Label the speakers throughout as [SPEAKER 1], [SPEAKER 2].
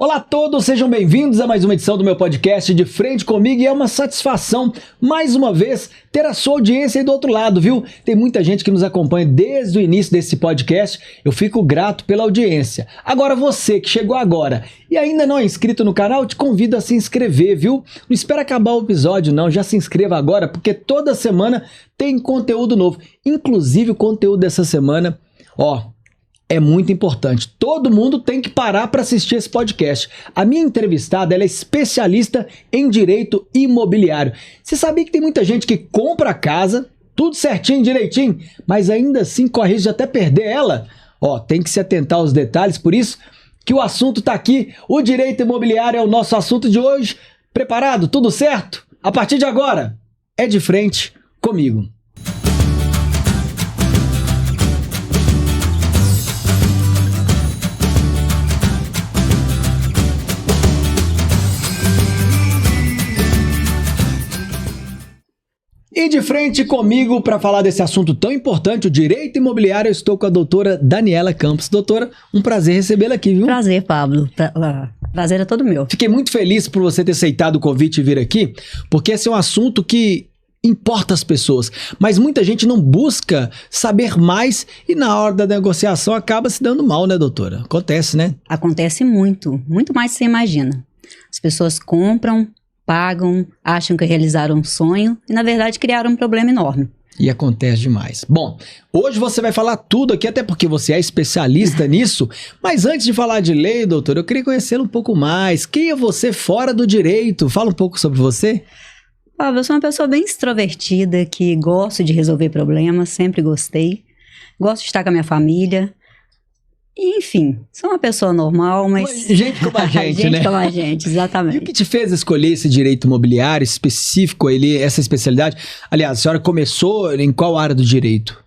[SPEAKER 1] Olá a todos, sejam bem-vindos a mais uma edição do meu podcast De Frente Comigo e é uma satisfação, mais uma vez, ter a sua audiência aí do outro lado, viu? Tem muita gente que nos acompanha desde o início desse podcast, eu fico grato pela audiência. Agora você que chegou agora e ainda não é inscrito no canal, eu te convido a se inscrever, viu? Não espera acabar o episódio não, já se inscreva agora porque toda semana tem conteúdo novo, inclusive o conteúdo dessa semana, é muito importante. Todo mundo tem que parar para assistir esse podcast. A minha entrevistada, ela é especialista em direito imobiliário. Você sabia que tem muita gente que compra a casa, tudo certinho, direitinho, mas ainda assim corre risco de até perder ela? Tem que se atentar aos detalhes, por isso que o assunto está aqui. O direito imobiliário é o nosso assunto de hoje. Preparado? Tudo certo? A partir de agora, é De Frente Comigo. E de frente comigo para falar desse assunto tão importante, o direito imobiliário, eu estou com a doutora Daniela Campos. Doutora, um prazer recebê-la aqui, viu?
[SPEAKER 2] Prazer, Pablo. Prazer é todo meu.
[SPEAKER 1] Fiquei muito feliz por você ter aceitado o convite e vir aqui, porque esse é um assunto que importa as pessoas, mas muita gente não busca saber mais e na hora da negociação acaba se dando mal, né, doutora? Acontece, né?
[SPEAKER 2] Acontece muito, muito mais do que você imagina. As pessoas compram, pagam, acham que realizaram um sonho e, na verdade, criaram um problema enorme.
[SPEAKER 1] E acontece demais. Bom, hoje você vai falar tudo aqui, até porque você é especialista nisso, mas antes de falar de lei, doutor, eu queria conhecê-lo um pouco mais. Quem é você fora do direito? Fala um pouco sobre você.
[SPEAKER 2] Eu sou uma pessoa bem extrovertida, que gosto de resolver problemas, sempre gostei. Gosto de estar com a minha família. E, enfim, sou uma pessoa normal, mas...
[SPEAKER 1] Gente como a gente, né?
[SPEAKER 2] Gente como a gente, exatamente.
[SPEAKER 1] E o que te fez escolher esse direito imobiliário específico, essa especialidade? Aliás, a senhora começou em qual área do direito?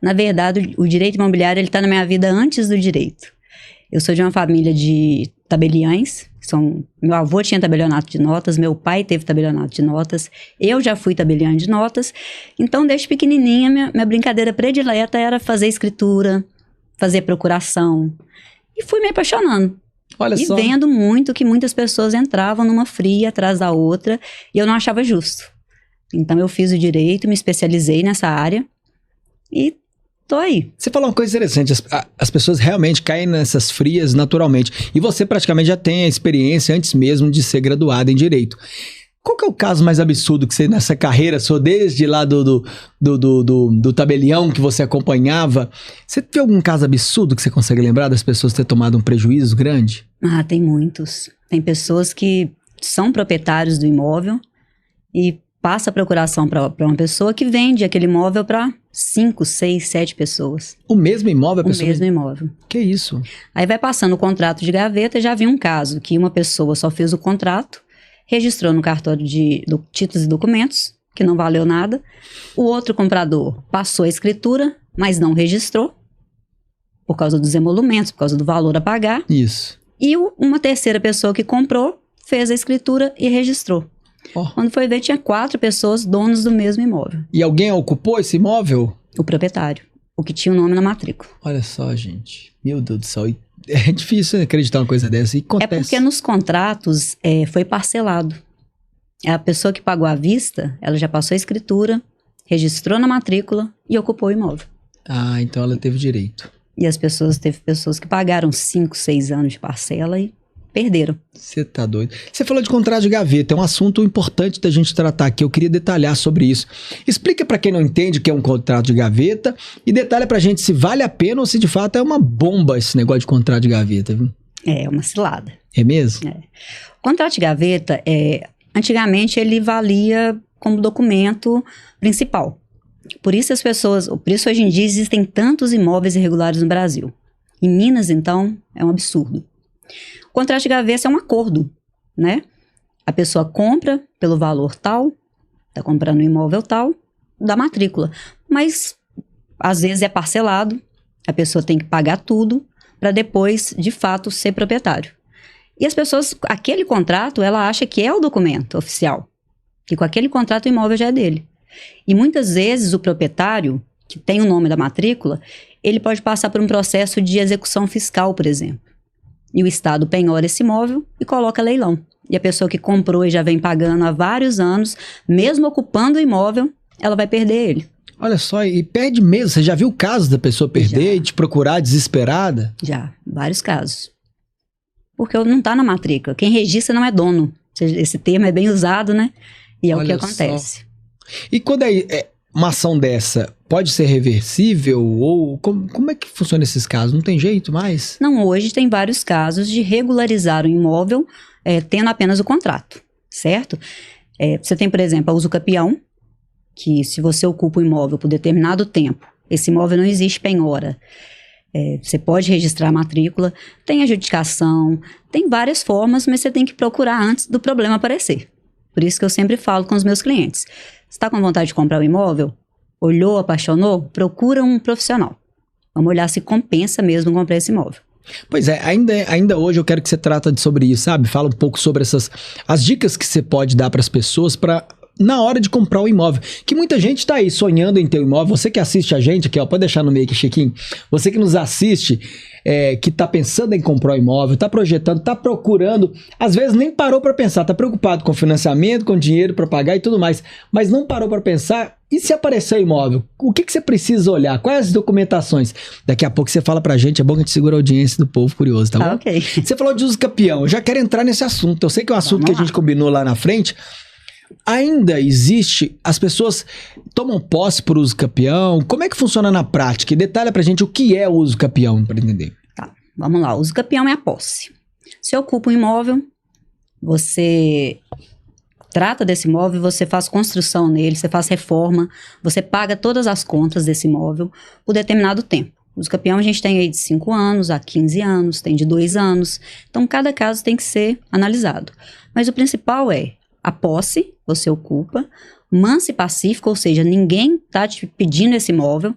[SPEAKER 2] Na verdade, o direito imobiliário está na minha vida antes do direito. Eu sou de uma família de tabeliães, meu avô tinha tabelionato de notas, meu pai teve tabelionato de notas, eu já fui tabeliã de notas, então desde pequenininha minha brincadeira predileta era fazer escritura, fazer procuração. E fui me apaixonando.
[SPEAKER 1] Olha
[SPEAKER 2] e
[SPEAKER 1] só.
[SPEAKER 2] Vendo muito que muitas pessoas entravam numa fria atrás da outra e eu não achava justo. Então eu fiz o direito, me especializei nessa área e tô aí.
[SPEAKER 1] Você falou uma coisa interessante, as pessoas realmente caem nessas frias naturalmente. E você praticamente já tem a experiência antes mesmo de ser graduada em direito. Qual que é o caso mais absurdo que você, nessa carreira sua, desde lá do tabelião que você acompanhava, você teve algum caso absurdo que você consegue lembrar das pessoas ter tomado um prejuízo grande?
[SPEAKER 2] Tem muitos. Tem pessoas que são proprietários do imóvel e passa a procuração para uma pessoa que vende aquele imóvel para 5, 6, 7 pessoas.
[SPEAKER 1] O mesmo imóvel?
[SPEAKER 2] O mesmo imóvel.
[SPEAKER 1] Que isso?
[SPEAKER 2] Aí vai passando o contrato de gaveta, já vi um caso que uma pessoa só fez o contrato, registrou no cartório de títulos e documentos, que não valeu nada. O outro comprador passou a escritura, mas não registrou, por causa dos emolumentos, por causa do valor a pagar.
[SPEAKER 1] Isso.
[SPEAKER 2] E uma terceira pessoa que comprou, fez a escritura e registrou. Quando foi ver, tinha 4 pessoas donos do mesmo imóvel.
[SPEAKER 1] E alguém ocupou esse imóvel?
[SPEAKER 2] O proprietário, o que tinha o nome na matrícula.
[SPEAKER 1] Olha só, gente. Meu Deus do céu. É difícil acreditar uma coisa dessa. E acontece.
[SPEAKER 2] É porque nos contratos foi parcelado. A pessoa que pagou à vista, ela já passou a escritura, registrou na matrícula e ocupou o imóvel.
[SPEAKER 1] Então ela teve direito.
[SPEAKER 2] E teve pessoas que pagaram 5, 6 anos de parcela e perderam.
[SPEAKER 1] Você tá doido. Você falou de contrato de gaveta, é um assunto importante da gente tratar aqui, eu queria detalhar sobre isso. Explica para quem não entende o que é um contrato de gaveta e detalha pra gente se vale a pena ou se de fato é uma bomba esse negócio de contrato de gaveta, viu?
[SPEAKER 2] É uma cilada.
[SPEAKER 1] É mesmo?
[SPEAKER 2] O contrato de gaveta, antigamente ele valia como documento principal. Por isso hoje em dia existem tantos imóveis irregulares no Brasil. Em Minas, então, é um absurdo. O contrato de gaveta é um acordo, né? A pessoa compra pelo valor tal, está comprando um imóvel tal, da matrícula. Mas, às vezes, é parcelado, a pessoa tem que pagar tudo para depois, de fato, ser proprietário. E as pessoas, aquele contrato, ela acha que é o documento oficial, que com aquele contrato o imóvel já é dele. E muitas vezes o proprietário, que tem o nome da matrícula, ele pode passar por um processo de execução fiscal, por exemplo. e o Estado penhora esse imóvel e coloca leilão. E a pessoa que comprou e já vem pagando há vários anos, mesmo ocupando o imóvel, ela vai perder ele.
[SPEAKER 1] Olha só, e perde mesmo. Você já viu casos da pessoa perder e te procurar desesperada?
[SPEAKER 2] Já, vários casos. Porque não está na matrícula. Quem registra não é dono. Esse termo é bem usado, né? E é o que acontece.
[SPEAKER 1] E quando é uma ação dessa, pode ser reversível? Ou como é que funciona esses casos? Não tem jeito mais?
[SPEAKER 2] Não, hoje tem vários casos de regularizar o imóvel tendo apenas o contrato, certo? Você tem, por exemplo, a uso capião, que se você ocupa o imóvel por determinado tempo, esse imóvel não existe penhora. Você pode registrar a matrícula, tem adjudicação, tem várias formas, mas você tem que procurar antes do problema aparecer. Por isso que eu sempre falo com os meus clientes. Você está com vontade de comprar um imóvel? Olhou, apaixonou? Procura um profissional. Vamos olhar se compensa mesmo comprar esse imóvel.
[SPEAKER 1] Pois é, ainda hoje eu quero que você trate sobre isso, sabe? Fala um pouco sobre as dicas que você pode dar para as pessoas na hora de comprar o imóvel. Que muita gente tá aí sonhando em ter um imóvel. Você que assiste a gente aqui, ó, pode deixar no meio aqui, Chiquinho. Você que nos assiste, que tá pensando em comprar um imóvel, tá projetando, tá procurando, às vezes nem parou para pensar, tá preocupado com financiamento, com dinheiro para pagar e tudo mais, mas não parou para pensar, e se aparecer o imóvel? O que você precisa olhar? Quais as documentações? Daqui a pouco você fala pra gente, é bom que a gente segura a audiência do povo curioso, tá bom?
[SPEAKER 2] Ok.
[SPEAKER 1] Você falou de uso capião, eu já quero entrar nesse assunto, eu sei que é um assunto que a gente combinou lá na frente. Ainda existe, as pessoas tomam posse por uso capião? Como é que funciona na prática? E detalha pra gente o que é o uso capião, para entender.
[SPEAKER 2] Tá, vamos lá. O uso capião é a posse. Você ocupa um imóvel, você trata desse imóvel, você faz construção nele, você faz reforma, você paga todas as contas desse imóvel por determinado tempo. O uso capião a gente tem aí de 5 anos a 15 anos, tem de 2 anos. Então, cada caso tem que ser analisado. Mas o principal é a posse, você ocupa, manso e pacífico, ou seja, ninguém está te pedindo esse imóvel,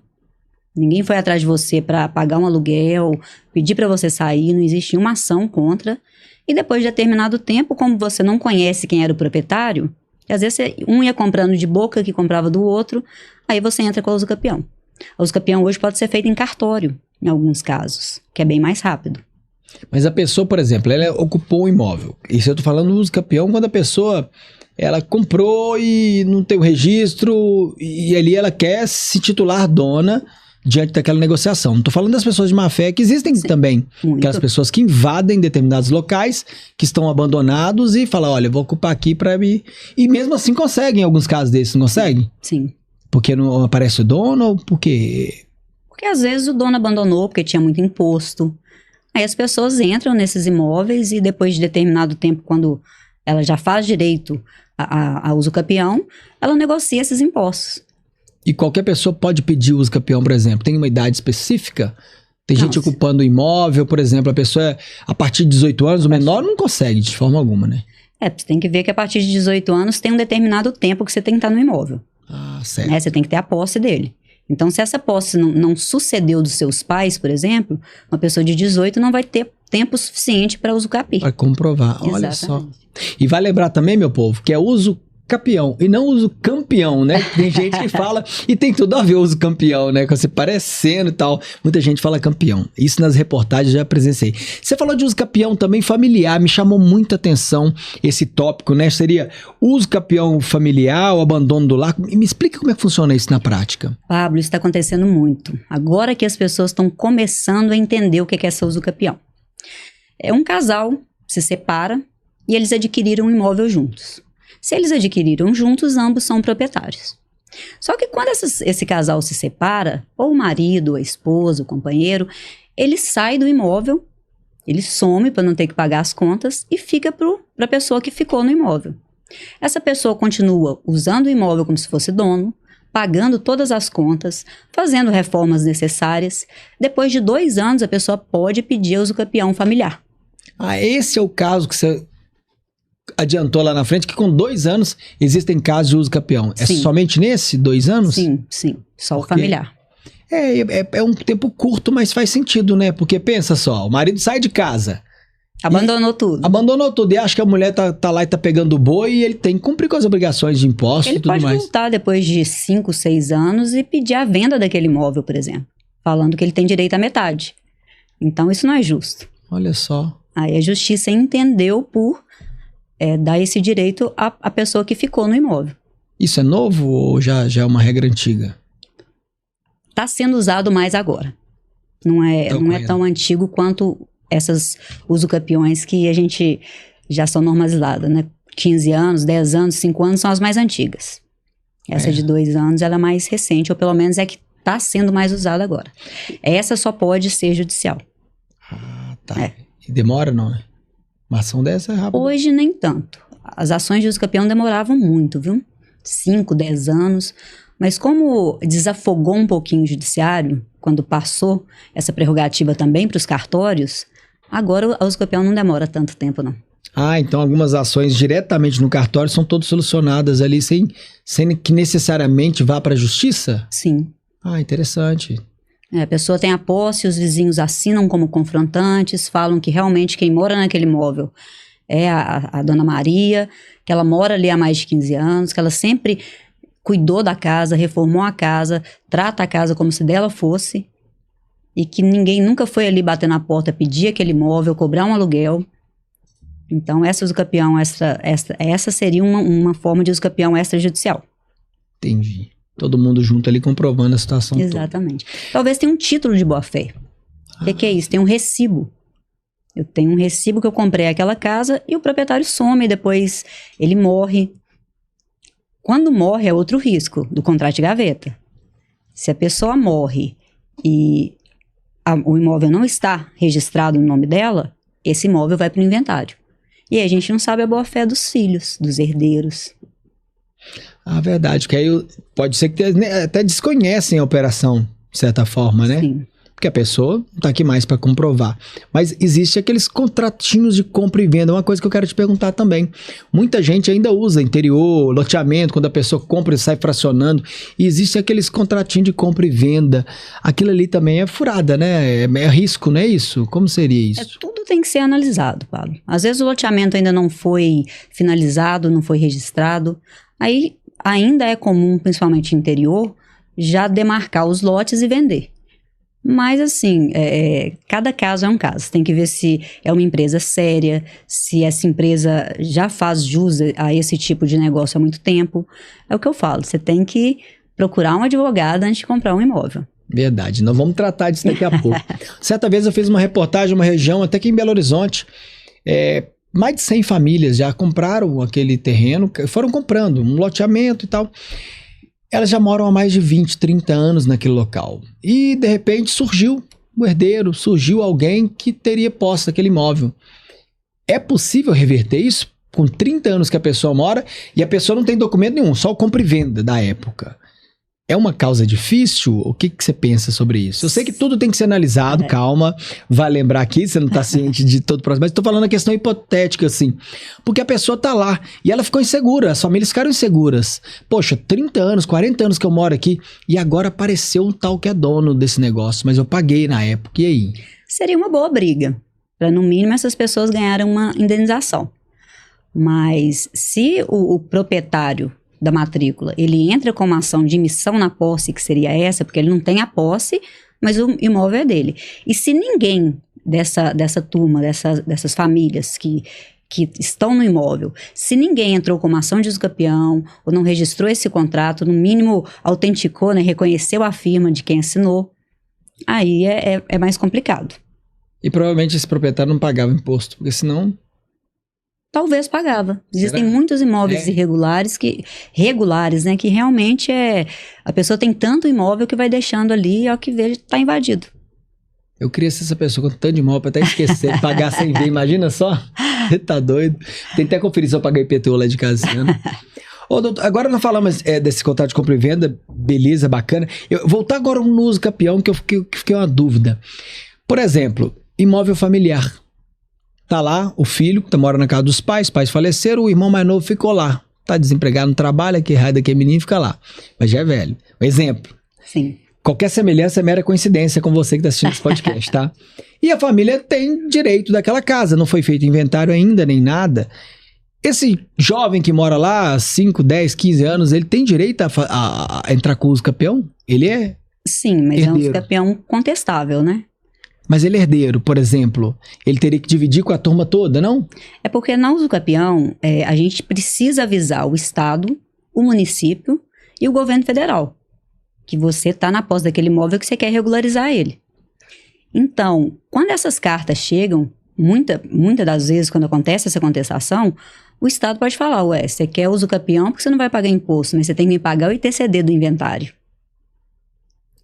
[SPEAKER 2] ninguém foi atrás de você para pagar um aluguel, pedir para você sair, não existe uma ação contra. E depois de determinado tempo, como você não conhece quem era o proprietário, e às vezes um ia comprando de boca que comprava do outro, aí você entra com a uso capião. A uso capião hoje pode ser feita em cartório, em alguns casos, que é bem mais rápido.
[SPEAKER 1] Mas a pessoa, por exemplo, ela ocupou um imóvel. Isso eu tô falando do uso capião quando a pessoa, ela comprou e não tem o registro e ali ela quer se titular dona diante daquela negociação. Não tô falando das pessoas de má fé, que existem também.
[SPEAKER 2] Muito.
[SPEAKER 1] Aquelas pessoas que invadem determinados locais, que estão abandonados e falam, olha, eu vou ocupar aqui para mim. E mesmo assim conseguem, em alguns casos desses, não conseguem?
[SPEAKER 2] Sim.
[SPEAKER 1] Porque não aparece o dono ou porque...
[SPEAKER 2] Porque às vezes o dono abandonou porque tinha muito imposto. Aí as pessoas entram nesses imóveis e depois de determinado tempo, quando ela já faz direito a uso capião, ela negocia esses impostos.
[SPEAKER 1] E qualquer pessoa pode pedir uso capião, por exemplo? Tem uma idade específica? Tem gente ocupando o imóvel, por exemplo, a pessoa a partir de 18 anos, o menor não consegue de forma alguma, né?
[SPEAKER 2] Você tem que ver que a partir de 18 anos tem um determinado tempo que você tem que estar no imóvel.
[SPEAKER 1] Ah, certo.
[SPEAKER 2] Né? Você tem que ter a posse dele. Então, se essa posse não sucedeu dos seus pais, por exemplo, uma pessoa de 18 não vai ter tempo suficiente para uso capi.
[SPEAKER 1] Para comprovar, olha
[SPEAKER 2] Exatamente.
[SPEAKER 1] só. E vai lembrar também, meu povo, que é uso capião e não uso campeão, né? Tem gente que fala, e tem tudo a ver o uso campeão, né? Com você parecendo e tal. Muita gente fala campeão. Isso nas reportagens já presenciei. Você falou de uso capião também familiar, me chamou muita atenção esse tópico, né? Seria uso capião familiar, o abandono do lar. Me explica como é que funciona isso na prática.
[SPEAKER 2] Pablo, isso está acontecendo muito. Agora que as pessoas estão começando a entender o que é esse uso capião. É um casal, se separa e eles adquiriram um imóvel juntos. Se eles adquiriram juntos, ambos são proprietários. Só que quando esse casal se separa, ou o marido, a esposa, o companheiro, ele sai do imóvel, ele some para não ter que pagar as contas e fica para a pessoa que ficou no imóvel. Essa pessoa continua usando o imóvel como se fosse dono, pagando todas as contas, fazendo reformas necessárias. Depois de 2 anos, a pessoa pode pedir uso capião familiar.
[SPEAKER 1] Ah, esse é o caso que você adiantou lá na frente, que com 2 anos existem casos de uso capião. É somente nesse 2 anos?
[SPEAKER 2] Sim, só o familiar.
[SPEAKER 1] É um tempo curto, mas faz sentido, né? Porque pensa só, o marido sai de casa.
[SPEAKER 2] Abandonou tudo.
[SPEAKER 1] Abandonou tudo e acha que a mulher tá lá e tá pegando o boi e ele tem que cumprir com as obrigações de impostos e tudo mais.
[SPEAKER 2] Ele pode voltar depois de 5, 6 anos e pedir a venda daquele imóvel, por exemplo. Falando que ele tem direito à metade. Então isso não é justo.
[SPEAKER 1] Olha só.
[SPEAKER 2] Aí a justiça entendeu por dar esse direito à pessoa que ficou no imóvel.
[SPEAKER 1] Isso é novo ou já é uma regra antiga?
[SPEAKER 2] Está sendo usado mais agora. Não é tão antigo quanto essas usucapiões que a gente já são normalizadas, né? 15 anos, 10 anos, 5 anos são as mais antigas. Essa de 2 anos, ela é mais recente, ou pelo menos é que está sendo mais usada agora. Essa só pode ser judicial.
[SPEAKER 1] Ah, tá. E demora, não? Uma ação dessa é rápida.
[SPEAKER 2] Hoje, nem tanto. As ações de usucapião demoravam muito, viu? 5, 10 anos. Mas como desafogou um pouquinho o judiciário, quando passou essa prerrogativa também para os cartórios, agora a usucapião não demora tanto tempo, não.
[SPEAKER 1] Ah, então algumas ações diretamente no cartório são todas solucionadas ali sem que necessariamente vá para a justiça?
[SPEAKER 2] Sim.
[SPEAKER 1] Ah, interessante.
[SPEAKER 2] A pessoa tem a posse, os vizinhos assinam como confrontantes, falam que realmente quem mora naquele imóvel é a dona Maria, que ela mora ali há mais de 15 anos, que ela sempre cuidou da casa, reformou a casa, trata a casa como se dela fosse, e que ninguém nunca foi ali bater na porta, pedir aquele imóvel, cobrar um aluguel. Então, essa usucapião essa seria uma forma de usucapião extrajudicial.
[SPEAKER 1] Entendi. Todo mundo junto ali comprovando a situação toda.
[SPEAKER 2] Exatamente. Talvez tenha um título de boa-fé. O que é isso? Tem um recibo. Eu tenho um recibo que eu comprei aquela casa e o proprietário some, depois ele morre. Quando morre é outro risco do contrato de gaveta. Se a pessoa morre e o imóvel não está registrado no nome dela, esse imóvel vai para o inventário. E aí a gente não sabe a boa-fé dos filhos, dos herdeiros.
[SPEAKER 1] Ah, verdade, que aí pode ser que até desconhecem a operação, de certa forma, né?
[SPEAKER 2] Sim.
[SPEAKER 1] Porque a pessoa não está aqui mais para comprovar. Mas existe aqueles contratinhos de compra e venda, uma coisa que eu quero te perguntar também. Muita gente ainda usa interior, loteamento, quando a pessoa compra e sai fracionando, e existe aqueles contratinhos de compra e venda. Aquilo ali também é furada, né? É risco, não é isso? Como seria isso?
[SPEAKER 2] Tudo tem que ser analisado, Pablo. Às vezes o loteamento ainda não foi finalizado, não foi registrado. Aí ainda é comum, principalmente no interior, já demarcar os lotes e vender. Mas assim, cada caso é um caso. Tem que ver se é uma empresa séria, se essa empresa já faz jus a esse tipo de negócio há muito tempo. É o que eu falo, você tem que procurar um advogado antes de comprar um imóvel.
[SPEAKER 1] Verdade, nós vamos tratar disso daqui a pouco. Certa vez eu fiz uma reportagem, uma região, até aqui em Belo Horizonte, mais de 100 famílias já compraram aquele terreno, foram comprando um loteamento e tal. Elas já moram há mais de 20, 30 anos naquele local. E, de repente, surgiu um herdeiro, surgiu alguém que teria posse daquele imóvel. É possível reverter isso? Com 30 anos que a pessoa mora e a pessoa não tem documento nenhum, só o compra e venda da época. É uma causa difícil? O que você pensa sobre isso? Eu sei que tudo tem que ser analisado, calma, vai lembrar aqui, você não está ciente de todo o processo, mas estou falando a questão hipotética, assim, porque a pessoa está lá e ela ficou insegura, as famílias ficaram inseguras. Poxa, 30 anos, 40 anos que eu moro aqui e agora apareceu um tal que é dono desse negócio, mas eu paguei na época, e aí?
[SPEAKER 2] Seria uma boa briga, para no mínimo essas pessoas ganharem uma indenização. Mas se o proprietário da matrícula, ele entra com uma ação de emissão na posse, que seria essa, porque ele não tem a posse, mas o imóvel é dele. E se ninguém dessa turma, dessas famílias que estão no imóvel, se ninguém entrou com uma ação de usucapião, ou não registrou esse contrato, no mínimo autenticou, né, reconheceu a firma de quem assinou, aí é mais complicado.
[SPEAKER 1] E provavelmente esse proprietário não pagava imposto, porque senão...
[SPEAKER 2] Talvez pagava. Existem muitos imóveis irregulares, regulares, né, que realmente a pessoa tem tanto imóvel que vai deixando ali e ao que vê está invadido.
[SPEAKER 1] Eu queria ser essa pessoa com tanto de imóvel para até esquecer de pagar sem ver, imagina só. Você tá doido? Tem até conferir se eu paguei IPTU lá de casa esse ano. Ô, doutor, agora nós falamos desse contrato de compra e venda, beleza, bacana. Eu voltar agora no usucapião, que eu fiquei uma dúvida. Por exemplo, imóvel familiar. Tá lá, o filho que mora na casa dos pais faleceram, o irmão mais novo ficou lá. Tá desempregado, não trabalha, que raio daqui é menino, fica lá. Mas já é velho. Exemplo.
[SPEAKER 2] Sim.
[SPEAKER 1] Qualquer semelhança é mera coincidência com você que tá assistindo esse podcast, tá? E a família tem direito daquela casa, não foi feito inventário ainda, nem nada. Esse jovem que mora lá, 5, 10, 15 anos, ele tem direito a entrar com o usucapião? Ele é
[SPEAKER 2] Sim, mas herdeiro. É um usucapião contestável, né?
[SPEAKER 1] Mas ele é herdeiro, por exemplo, ele teria que dividir com a turma toda, não?
[SPEAKER 2] É porque na usucapião, a gente precisa avisar o Estado, o município e o governo federal que você está na posse daquele imóvel que você quer regularizar ele. Então, quando essas cartas chegam, muitas das vezes, quando acontece essa contestação, o Estado pode falar, ué, você quer usucapião porque você não vai pagar imposto, mas você tem que me pagar o ITCD do inventário.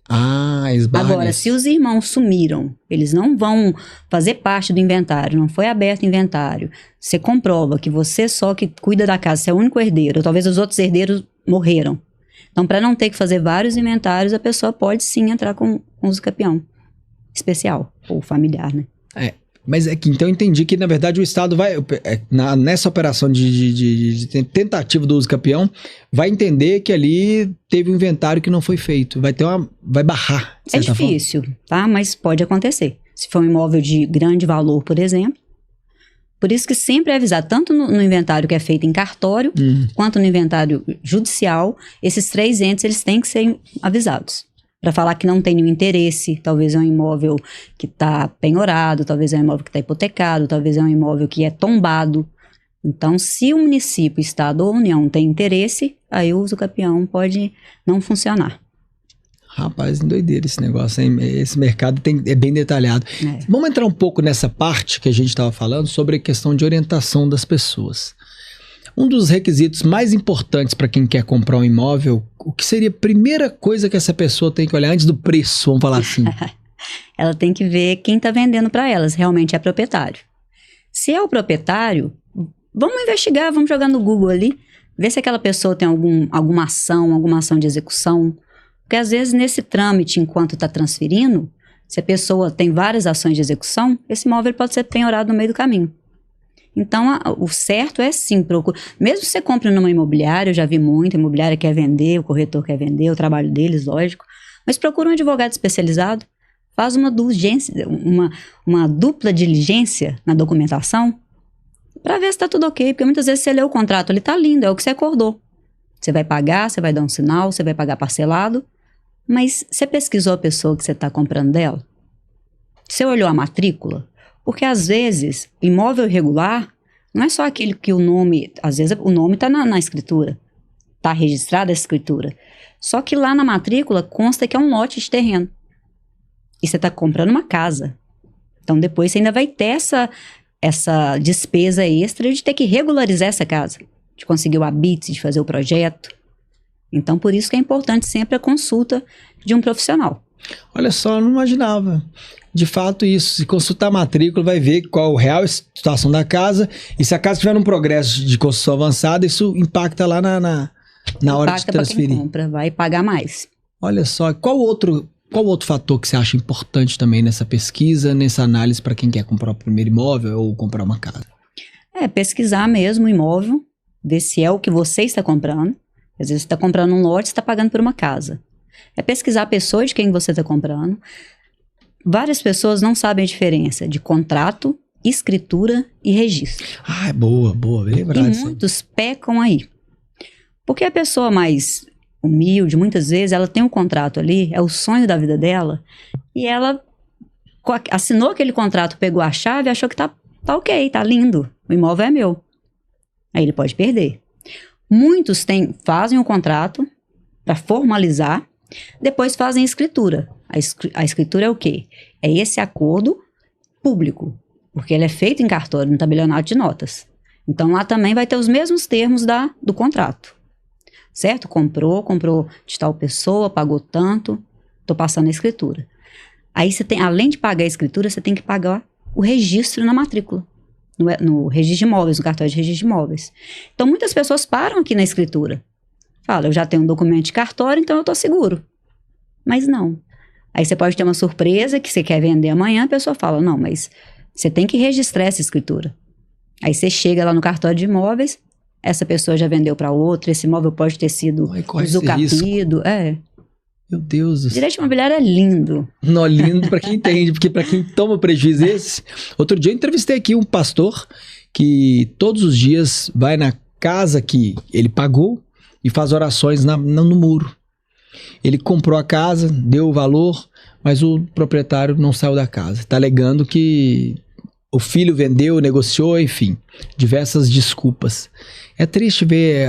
[SPEAKER 1] Ah, esbarra.
[SPEAKER 2] Agora, se os irmãos sumiram, eles não vão fazer parte do inventário, não foi aberto inventário, você comprova que você só que cuida da casa, você é o único herdeiro, ou talvez os outros herdeiros morreram. Então, para não ter que fazer vários inventários, a pessoa pode sim entrar com usucapião especial, ou familiar, né?
[SPEAKER 1] Mas é que então eu entendi que, na verdade, o Estado vai, nessa operação de tentativa do usucapião, vai entender que ali teve um inventário que não foi feito. Vai barrar.
[SPEAKER 2] É difícil, tá? Mas pode acontecer. Se for um imóvel de grande valor, por exemplo. Por isso que sempre é avisar, tanto no inventário que é feito em cartório, quanto no inventário judicial, esses 3 entes, eles têm que ser avisados. Para falar que não tem nenhum interesse, talvez é um imóvel que está penhorado, talvez é um imóvel que está hipotecado, talvez é um imóvel que é tombado. Então, se o município, estado ou união tem interesse, aí o usucapião pode não funcionar.
[SPEAKER 1] Rapaz, doideira esse negócio, hein? Esse mercado é bem detalhado. Vamos entrar um pouco nessa parte que a gente estava falando sobre a questão de orientação das pessoas. Um dos requisitos mais importantes para quem quer comprar um imóvel, o que seria a primeira coisa que essa pessoa tem que olhar antes do preço, vamos falar assim?
[SPEAKER 2] Ela tem que ver quem está vendendo para ela, se realmente é proprietário. Se é o proprietário, vamos investigar, vamos jogar no Google ali, ver se aquela pessoa tem alguma ação de execução. Porque às vezes nesse trâmite, enquanto está transferindo, se a pessoa tem várias ações de execução, esse imóvel pode ser penhorado no meio do caminho. Então, o certo é sim, mesmo que você compre numa imobiliária, eu já vi muito, a imobiliária quer vender, o corretor quer vender, o trabalho deles, lógico, mas procura um advogado especializado, faz uma dupla diligência na documentação, para ver se está tudo ok, porque muitas vezes você lê o contrato, ele está lindo, é o que você acordou. Você vai pagar, você vai dar um sinal, você vai pagar parcelado, mas você pesquisou a pessoa que você está comprando dela? Você olhou a matrícula? Porque, às vezes, imóvel irregular não é só aquele que o nome... Às vezes, o nome está na escritura. Está registrada a escritura. Só que lá na matrícula consta que é um lote de terreno. E você está comprando uma casa. Então, depois você ainda vai ter essa despesa extra de ter que regularizar essa casa. De conseguir o habite, de fazer o projeto. Então, por isso que é importante sempre a consulta de um profissional.
[SPEAKER 1] Olha só, eu não imaginava. De fato, isso. Se consultar a matrícula, vai ver qual a real situação da casa. E se a casa tiver um progresso de construção avançada, isso impacta lá na hora de transferir.
[SPEAKER 2] Quem compra, vai pagar mais.
[SPEAKER 1] Olha só, qual outro fator que você acha importante também nessa pesquisa, nessa análise para quem quer comprar o primeiro imóvel ou comprar uma casa?
[SPEAKER 2] Pesquisar mesmo o imóvel, ver se é o que você está comprando. Às vezes você está comprando um lote e está pagando por uma casa. É pesquisar a pessoa de quem você está comprando. Várias pessoas não sabem a diferença de contrato, escritura e registro.
[SPEAKER 1] Ah, é boa, bem verdade.
[SPEAKER 2] E muitos pecam aí. Porque a pessoa mais humilde, muitas vezes, ela tem um contrato ali, é o sonho da vida dela, e ela assinou aquele contrato, pegou a chave, achou que tá ok, tá lindo, o imóvel é meu. Aí ele pode perder. Muitos fazem um contrato para formalizar, depois fazem escritura. A escritura é o quê? É esse acordo público, porque ele é feito em cartório, no tabelionato de notas. Então, lá também vai ter os mesmos termos do contrato. Certo? Comprou de tal pessoa, pagou tanto, estou passando a escritura. Aí você tem, além de pagar a escritura, você tem que pagar o registro na matrícula, no registro de imóveis, no cartório de registro de imóveis. Então, muitas pessoas param aqui na escritura. Fala, eu já tenho um documento de cartório, então eu estou seguro. Mas não. Aí você pode ter uma surpresa que você quer vender amanhã, a pessoa fala, não, mas você tem que registrar essa escritura. Aí você chega lá no cartório de imóveis, essa pessoa já vendeu para outra, esse imóvel pode ter sido usucapido.
[SPEAKER 1] Meu Deus do céu.
[SPEAKER 2] Direito imobiliário é lindo.
[SPEAKER 1] Não, lindo para quem entende, porque para quem toma prejuízo esse... Outro dia eu entrevistei aqui um pastor que todos os dias vai na casa que ele pagou e faz orações no muro. Ele comprou a casa, deu o valor, mas o proprietário não saiu da casa. Está alegando que o filho vendeu, negociou, enfim, diversas desculpas. É triste ver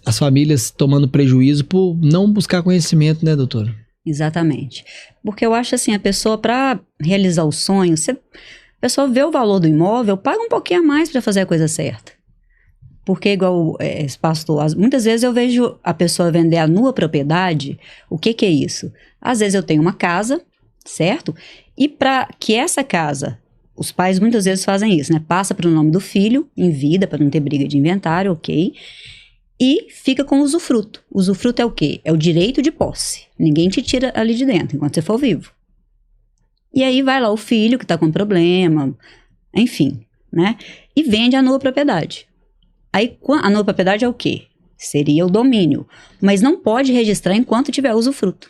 [SPEAKER 1] as famílias tomando prejuízo por não buscar conhecimento, né, doutora?
[SPEAKER 2] Exatamente. Porque eu acho assim, a pessoa, para realizar o sonho, a pessoa vê o valor do imóvel, paga um pouquinho a mais para fazer a coisa certa. Porque, igual esse pastor, muitas vezes eu vejo a pessoa vender a nua propriedade. O que é isso? Às vezes eu tenho uma casa, certo? E para que essa casa, os pais muitas vezes fazem isso, né? Passa para o nome do filho, em vida, para não ter briga de inventário, ok? E fica com o usufruto. O usufruto é o quê? É o direito de posse. Ninguém te tira ali de dentro, enquanto você for vivo. E aí vai lá o filho que está com problema, enfim, né? E vende a nua propriedade. Aí a nova propriedade é o quê? Seria o domínio, mas não pode registrar enquanto tiver usufruto.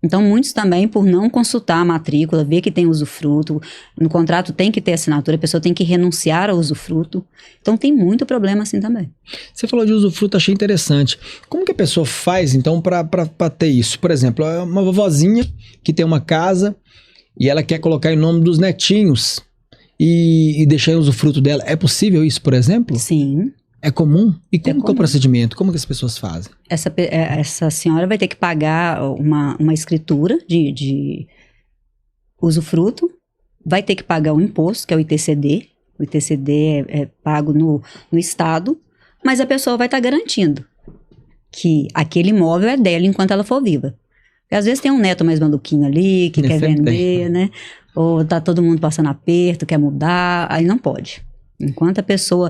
[SPEAKER 2] Então, muitos também, por não consultar a matrícula, ver que tem usufruto, no contrato tem que ter assinatura, a pessoa tem que renunciar ao usufruto. Então, tem muito problema assim também.
[SPEAKER 1] Você falou de usufruto, achei interessante. Como que a pessoa faz, então, para ter isso? Por exemplo, uma vovozinha que tem uma casa e ela quer colocar em nome dos netinhos e deixar o usufruto dela. É possível isso, por exemplo?
[SPEAKER 2] Sim.
[SPEAKER 1] É comum? E como que é o procedimento? Como que as pessoas fazem?
[SPEAKER 2] Essa senhora vai ter que pagar uma escritura de usufruto, vai ter que pagar o imposto, que é o ITCD. O ITCD é pago no Estado, mas a pessoa vai estar garantindo que aquele imóvel é dela enquanto ela for viva. Porque às vezes tem um neto mais maluquinho ali, que quer vender, né? Ou tá todo mundo passando aperto, quer mudar, aí não pode. Enquanto a pessoa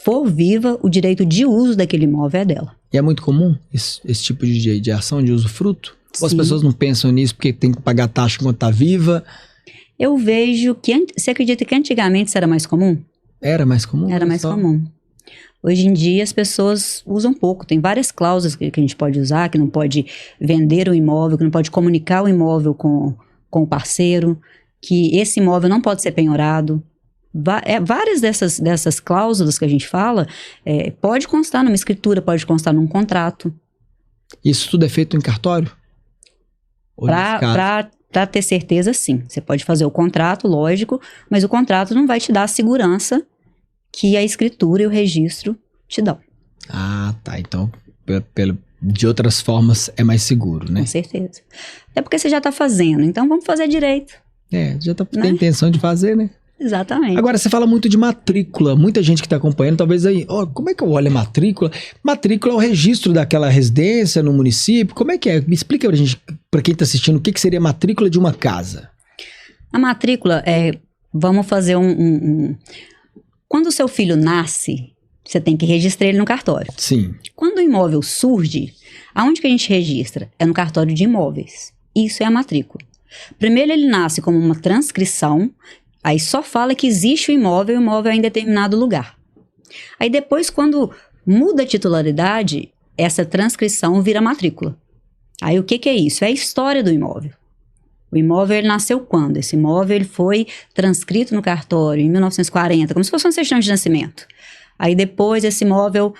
[SPEAKER 2] for viva, o direito de uso daquele imóvel é dela. E
[SPEAKER 1] é muito comum esse tipo de ação de usufruto?
[SPEAKER 2] Sim.
[SPEAKER 1] Ou as pessoas não pensam nisso porque tem que pagar taxa enquanto tá viva?
[SPEAKER 2] Eu vejo que, você acredita que antigamente isso era mais comum?
[SPEAKER 1] Era mais comum?
[SPEAKER 2] Era mais comum. Hoje em dia as pessoas usam pouco, tem várias cláusulas que a gente pode usar, que não pode vender o imóvel, que não pode comunicar o imóvel com o parceiro, que esse imóvel não pode ser penhorado. Várias dessas cláusulas que a gente fala, pode constar numa escritura, pode constar num contrato.
[SPEAKER 1] Isso tudo é feito em cartório?
[SPEAKER 2] Para ter certeza, sim. Você pode fazer o contrato, lógico, mas o contrato não vai te dar a segurança que a escritura e o registro te dão.
[SPEAKER 1] Ah, tá. Então, de outras formas, é mais seguro, né?
[SPEAKER 2] Com certeza. Até porque você já está fazendo, então vamos fazer direito.
[SPEAKER 1] Já tem a intenção de fazer, né?
[SPEAKER 2] Exatamente.
[SPEAKER 1] Agora, você fala muito de matrícula. Muita gente que está acompanhando, talvez aí, como é que eu olho a matrícula? Matrícula é o registro daquela residência no município. Como é que é? Me explica pra gente, pra quem está assistindo, o que seria a matrícula de uma casa.
[SPEAKER 2] A matrícula vamos fazer Quando o seu filho nasce, você tem que registrar ele no cartório.
[SPEAKER 1] Sim.
[SPEAKER 2] Quando o imóvel surge, aonde que a gente registra? É no cartório de imóveis. Isso é a matrícula. Primeiro ele nasce como uma transcrição, aí só fala que existe o imóvel é em determinado lugar. Aí depois, quando muda a titularidade, essa transcrição vira matrícula. Aí o que é isso? É a história do imóvel. O imóvel ele nasceu quando? Esse imóvel ele foi transcrito no cartório em 1940, como se fosse uma certidão de nascimento. Aí depois esse imóvel,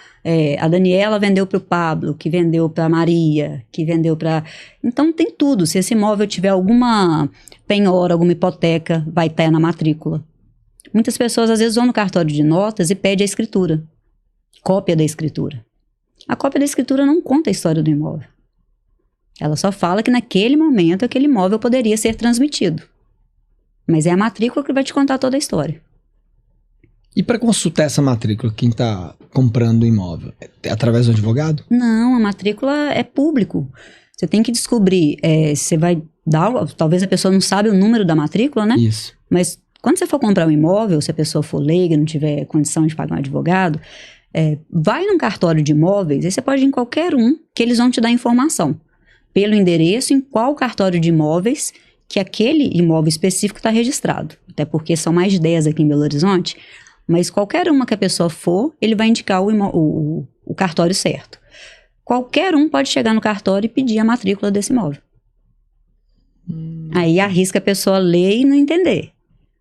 [SPEAKER 2] a Daniela vendeu para o Pablo, que vendeu para a Maria, que vendeu para... Então tem tudo. Se esse imóvel tiver alguma penhora, alguma hipoteca, vai estar na matrícula. Muitas pessoas às vezes vão no cartório de notas e pedem a escritura. Cópia da escritura. A cópia da escritura não conta a história do imóvel. Ela só fala que naquele momento aquele imóvel poderia ser transmitido. Mas é a matrícula que vai te contar toda a história.
[SPEAKER 1] E para consultar essa matrícula, quem está comprando o imóvel? É através do advogado?
[SPEAKER 2] Não, a matrícula é público. Você tem que descobrir, você vai dar, talvez a pessoa não sabe o número da matrícula, né?
[SPEAKER 1] Isso.
[SPEAKER 2] Mas quando você for comprar um imóvel, se a pessoa for leiga, não tiver condição de pagar um advogado, vai num cartório de imóveis, aí você pode ir em qualquer um, que eles vão te dar informação. Pelo endereço, em qual cartório de imóveis que aquele imóvel específico está registrado. Até porque são mais de 10 aqui em Belo Horizonte. Mas qualquer uma que a pessoa for, ele vai indicar o cartório certo. Qualquer um pode chegar no cartório e pedir a matrícula desse imóvel. Aí arrisca a pessoa ler e não entender.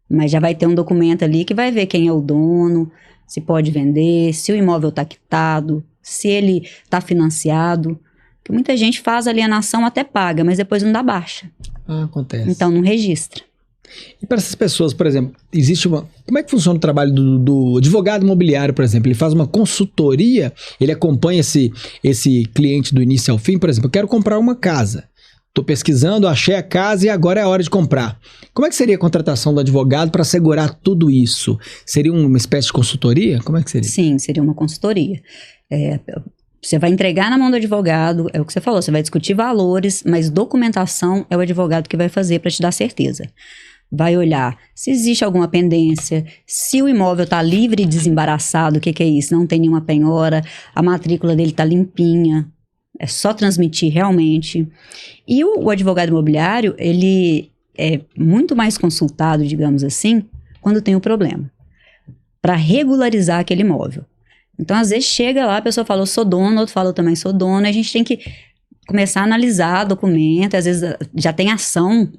[SPEAKER 2] Mas já vai ter um documento ali que vai ver quem é o dono, se pode vender, se o imóvel está quitado, se ele está financiado. Porque muita gente faz alienação, até paga, mas depois não dá baixa.
[SPEAKER 1] Acontece.
[SPEAKER 2] Então não registra.
[SPEAKER 1] E para essas pessoas, por exemplo, existe uma... Como é que funciona o trabalho do advogado imobiliário, por exemplo? Ele faz uma consultoria, ele acompanha esse cliente do início ao fim, por exemplo, eu quero comprar uma casa. Estou pesquisando, achei a casa e agora é a hora de comprar. Como é que seria a contratação do advogado para assegurar tudo isso? Seria uma espécie de consultoria? Como é que seria?
[SPEAKER 2] Sim, seria uma consultoria. Você vai entregar na mão do advogado, é o que você falou, você vai discutir valores, mas documentação é o advogado que vai fazer para te dar certeza. Vai olhar se existe alguma pendência, se o imóvel está livre e desembaraçado, o que é isso? Não tem nenhuma penhora, a matrícula dele está limpinha, é só transmitir realmente. E o advogado imobiliário, ele é muito mais consultado, digamos assim, quando tem um problema, para regularizar aquele imóvel. Então, às vezes, chega lá, a pessoa fala, eu sou dono, outro fala, eu também sou dono, a gente tem que começar a analisar documento, às vezes já tem ação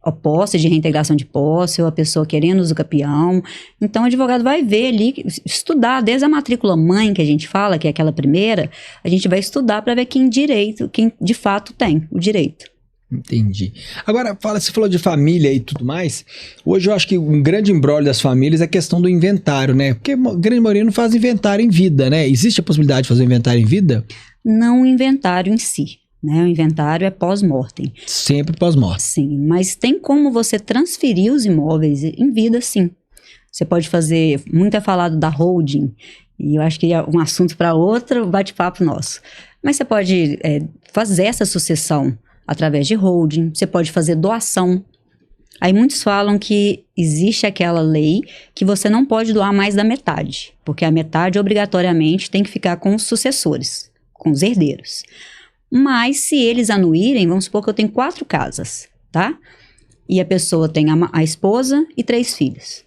[SPEAKER 2] oposta de reintegração de posse, ou a pessoa querendo uso capião. Então, o advogado vai ver ali, estudar desde a matrícula mãe, que a gente fala, que é aquela primeira, a gente vai estudar para ver quem de fato tem o direito.
[SPEAKER 1] Entendi. Agora, você falou de família e tudo mais. Hoje eu acho que um grande imbróglio das famílias é a questão do inventário, né? Porque a grande maioria não faz inventário em vida, né? Existe a possibilidade de fazer inventário em vida?
[SPEAKER 2] Não o inventário em si, né? O inventário é pós-mortem.
[SPEAKER 1] Sempre pós-mortem.
[SPEAKER 2] Sim, mas tem como você transferir os imóveis em vida, sim. Você pode fazer, muito é falado da holding, e eu acho que é um assunto para outro bate-papo nosso. Mas você pode fazer essa sucessão através de holding, você pode fazer doação. Aí muitos falam que existe aquela lei que você não pode doar mais da metade, porque a metade obrigatoriamente tem que ficar com os sucessores, com os herdeiros. Mas se eles anuírem, vamos supor que eu tenho 4 casas, tá? E a pessoa tem a esposa e 3 filhos.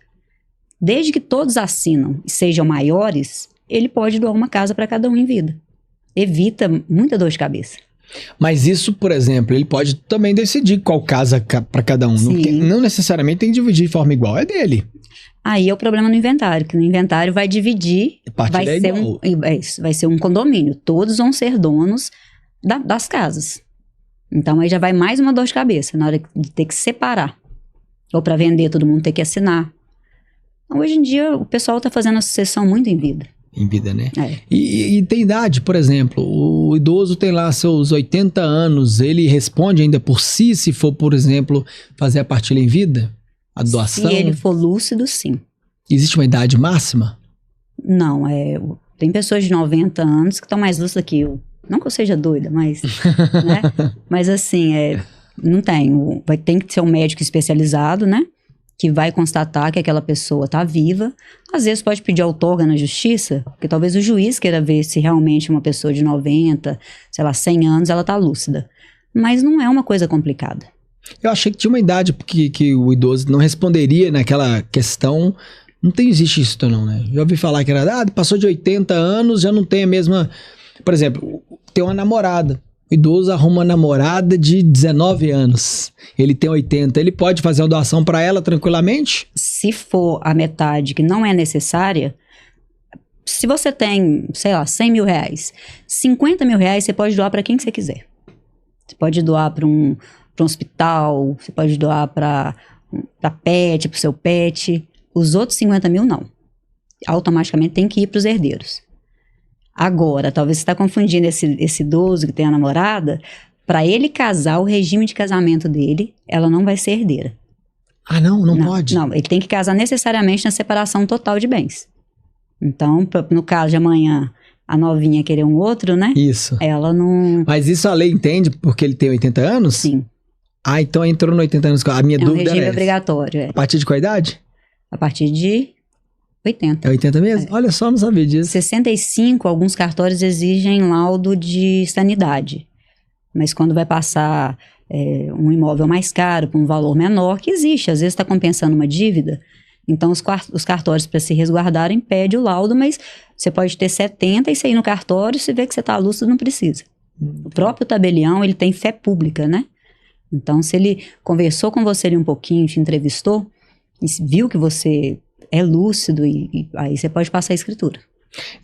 [SPEAKER 2] Desde que todos assinam e sejam maiores, ele pode doar uma casa para cada um em vida. Evita muita dor de cabeça.
[SPEAKER 1] Mas isso, por exemplo, ele pode também decidir qual casa para cada um. Não necessariamente tem que dividir de forma igual, é dele.
[SPEAKER 2] Aí é o problema no inventário, que no inventário vai dividir, vai ser um condomínio. Todos vão ser donos das casas. Então aí já vai mais uma dor de cabeça, na hora de ter que separar. Ou para vender, todo mundo tem que assinar. Então, hoje em dia, o pessoal está fazendo a sucessão muito em vida.
[SPEAKER 1] Em vida, né? E tem idade, por exemplo, o idoso tem lá seus 80 anos, ele responde ainda por si, se for, por exemplo, fazer a partilha em vida? A doação?
[SPEAKER 2] Se ele for lúcido, sim.
[SPEAKER 1] Existe uma idade máxima?
[SPEAKER 2] Não, tem pessoas de 90 anos que estão mais lúcidas que eu. Não que eu seja doida, mas... né? Mas assim, não tem. Tem que ser um médico especializado, né? Que vai constatar que aquela pessoa está viva. Às vezes pode pedir outorga na justiça, porque talvez o juiz queira ver se realmente uma pessoa de 90, sei lá, 100 anos, ela está lúcida. Mas não é uma coisa complicada.
[SPEAKER 1] Eu achei que tinha uma idade que o idoso não responderia naquela questão. Não existe isso não, né? Já ouvi falar que era, passou de 80 anos, já não tem a mesma... Por exemplo, tem uma namorada. O idoso arruma uma namorada de 19 anos. Ele tem 80. Ele pode fazer uma doação para ela tranquilamente?
[SPEAKER 2] Se for a metade que não é necessária, se você tem, sei lá, 100 mil reais, 50 mil reais você pode doar para quem que você quiser. Você pode doar para um hospital, você pode doar para pet, para o seu pet. Os outros 50 mil não. Automaticamente tem que ir para os herdeiros. Agora, talvez você está confundindo esse idoso que tem a namorada. Para ele casar, o regime de casamento dele, ela não vai ser herdeira.
[SPEAKER 1] Ah, não pode?
[SPEAKER 2] Não, ele tem que casar necessariamente na separação total de bens. Então, no caso de amanhã, a novinha querer um outro, né?
[SPEAKER 1] Isso.
[SPEAKER 2] Ela não...
[SPEAKER 1] Mas isso a lei entende porque ele tem 80 anos?
[SPEAKER 2] Sim.
[SPEAKER 1] Ah, então entrou no 80 anos. A minha dúvida
[SPEAKER 2] regime
[SPEAKER 1] era
[SPEAKER 2] obrigatório,
[SPEAKER 1] A partir de qual idade?
[SPEAKER 2] A partir de 80.
[SPEAKER 1] É 80 mesmo? Olha só, não sabia disso.
[SPEAKER 2] 65, alguns cartórios exigem laudo de sanidade. Mas quando vai passar um imóvel mais caro, por um valor menor, que existe, às vezes está compensando uma dívida, então os cartórios, para se resguardarem, pedem o laudo, mas você pode ter 70 e você ir no cartório, se vê que você está lúcido, não precisa. O próprio tabelião, ele tem fé pública, né? Então, se ele conversou com você ali um pouquinho, te entrevistou, e viu que você é lúcido, e aí você pode passar a escritura.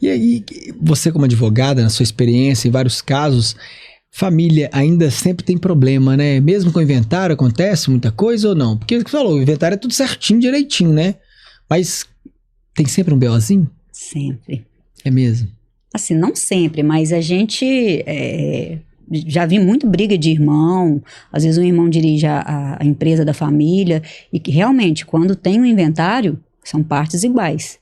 [SPEAKER 1] E aí, você como advogada, na sua experiência, em vários casos, família ainda sempre tem problema, né? Mesmo com o inventário, acontece muita coisa ou não? Porque você falou, o inventário é tudo certinho, direitinho, né? Mas tem sempre um BOzinho?
[SPEAKER 2] Sempre.
[SPEAKER 1] É mesmo?
[SPEAKER 2] Assim, não sempre, mas a gente já vi muito briga de irmão. Às vezes um irmão dirige a empresa da família e que realmente, quando tem um inventário, são partes iguais.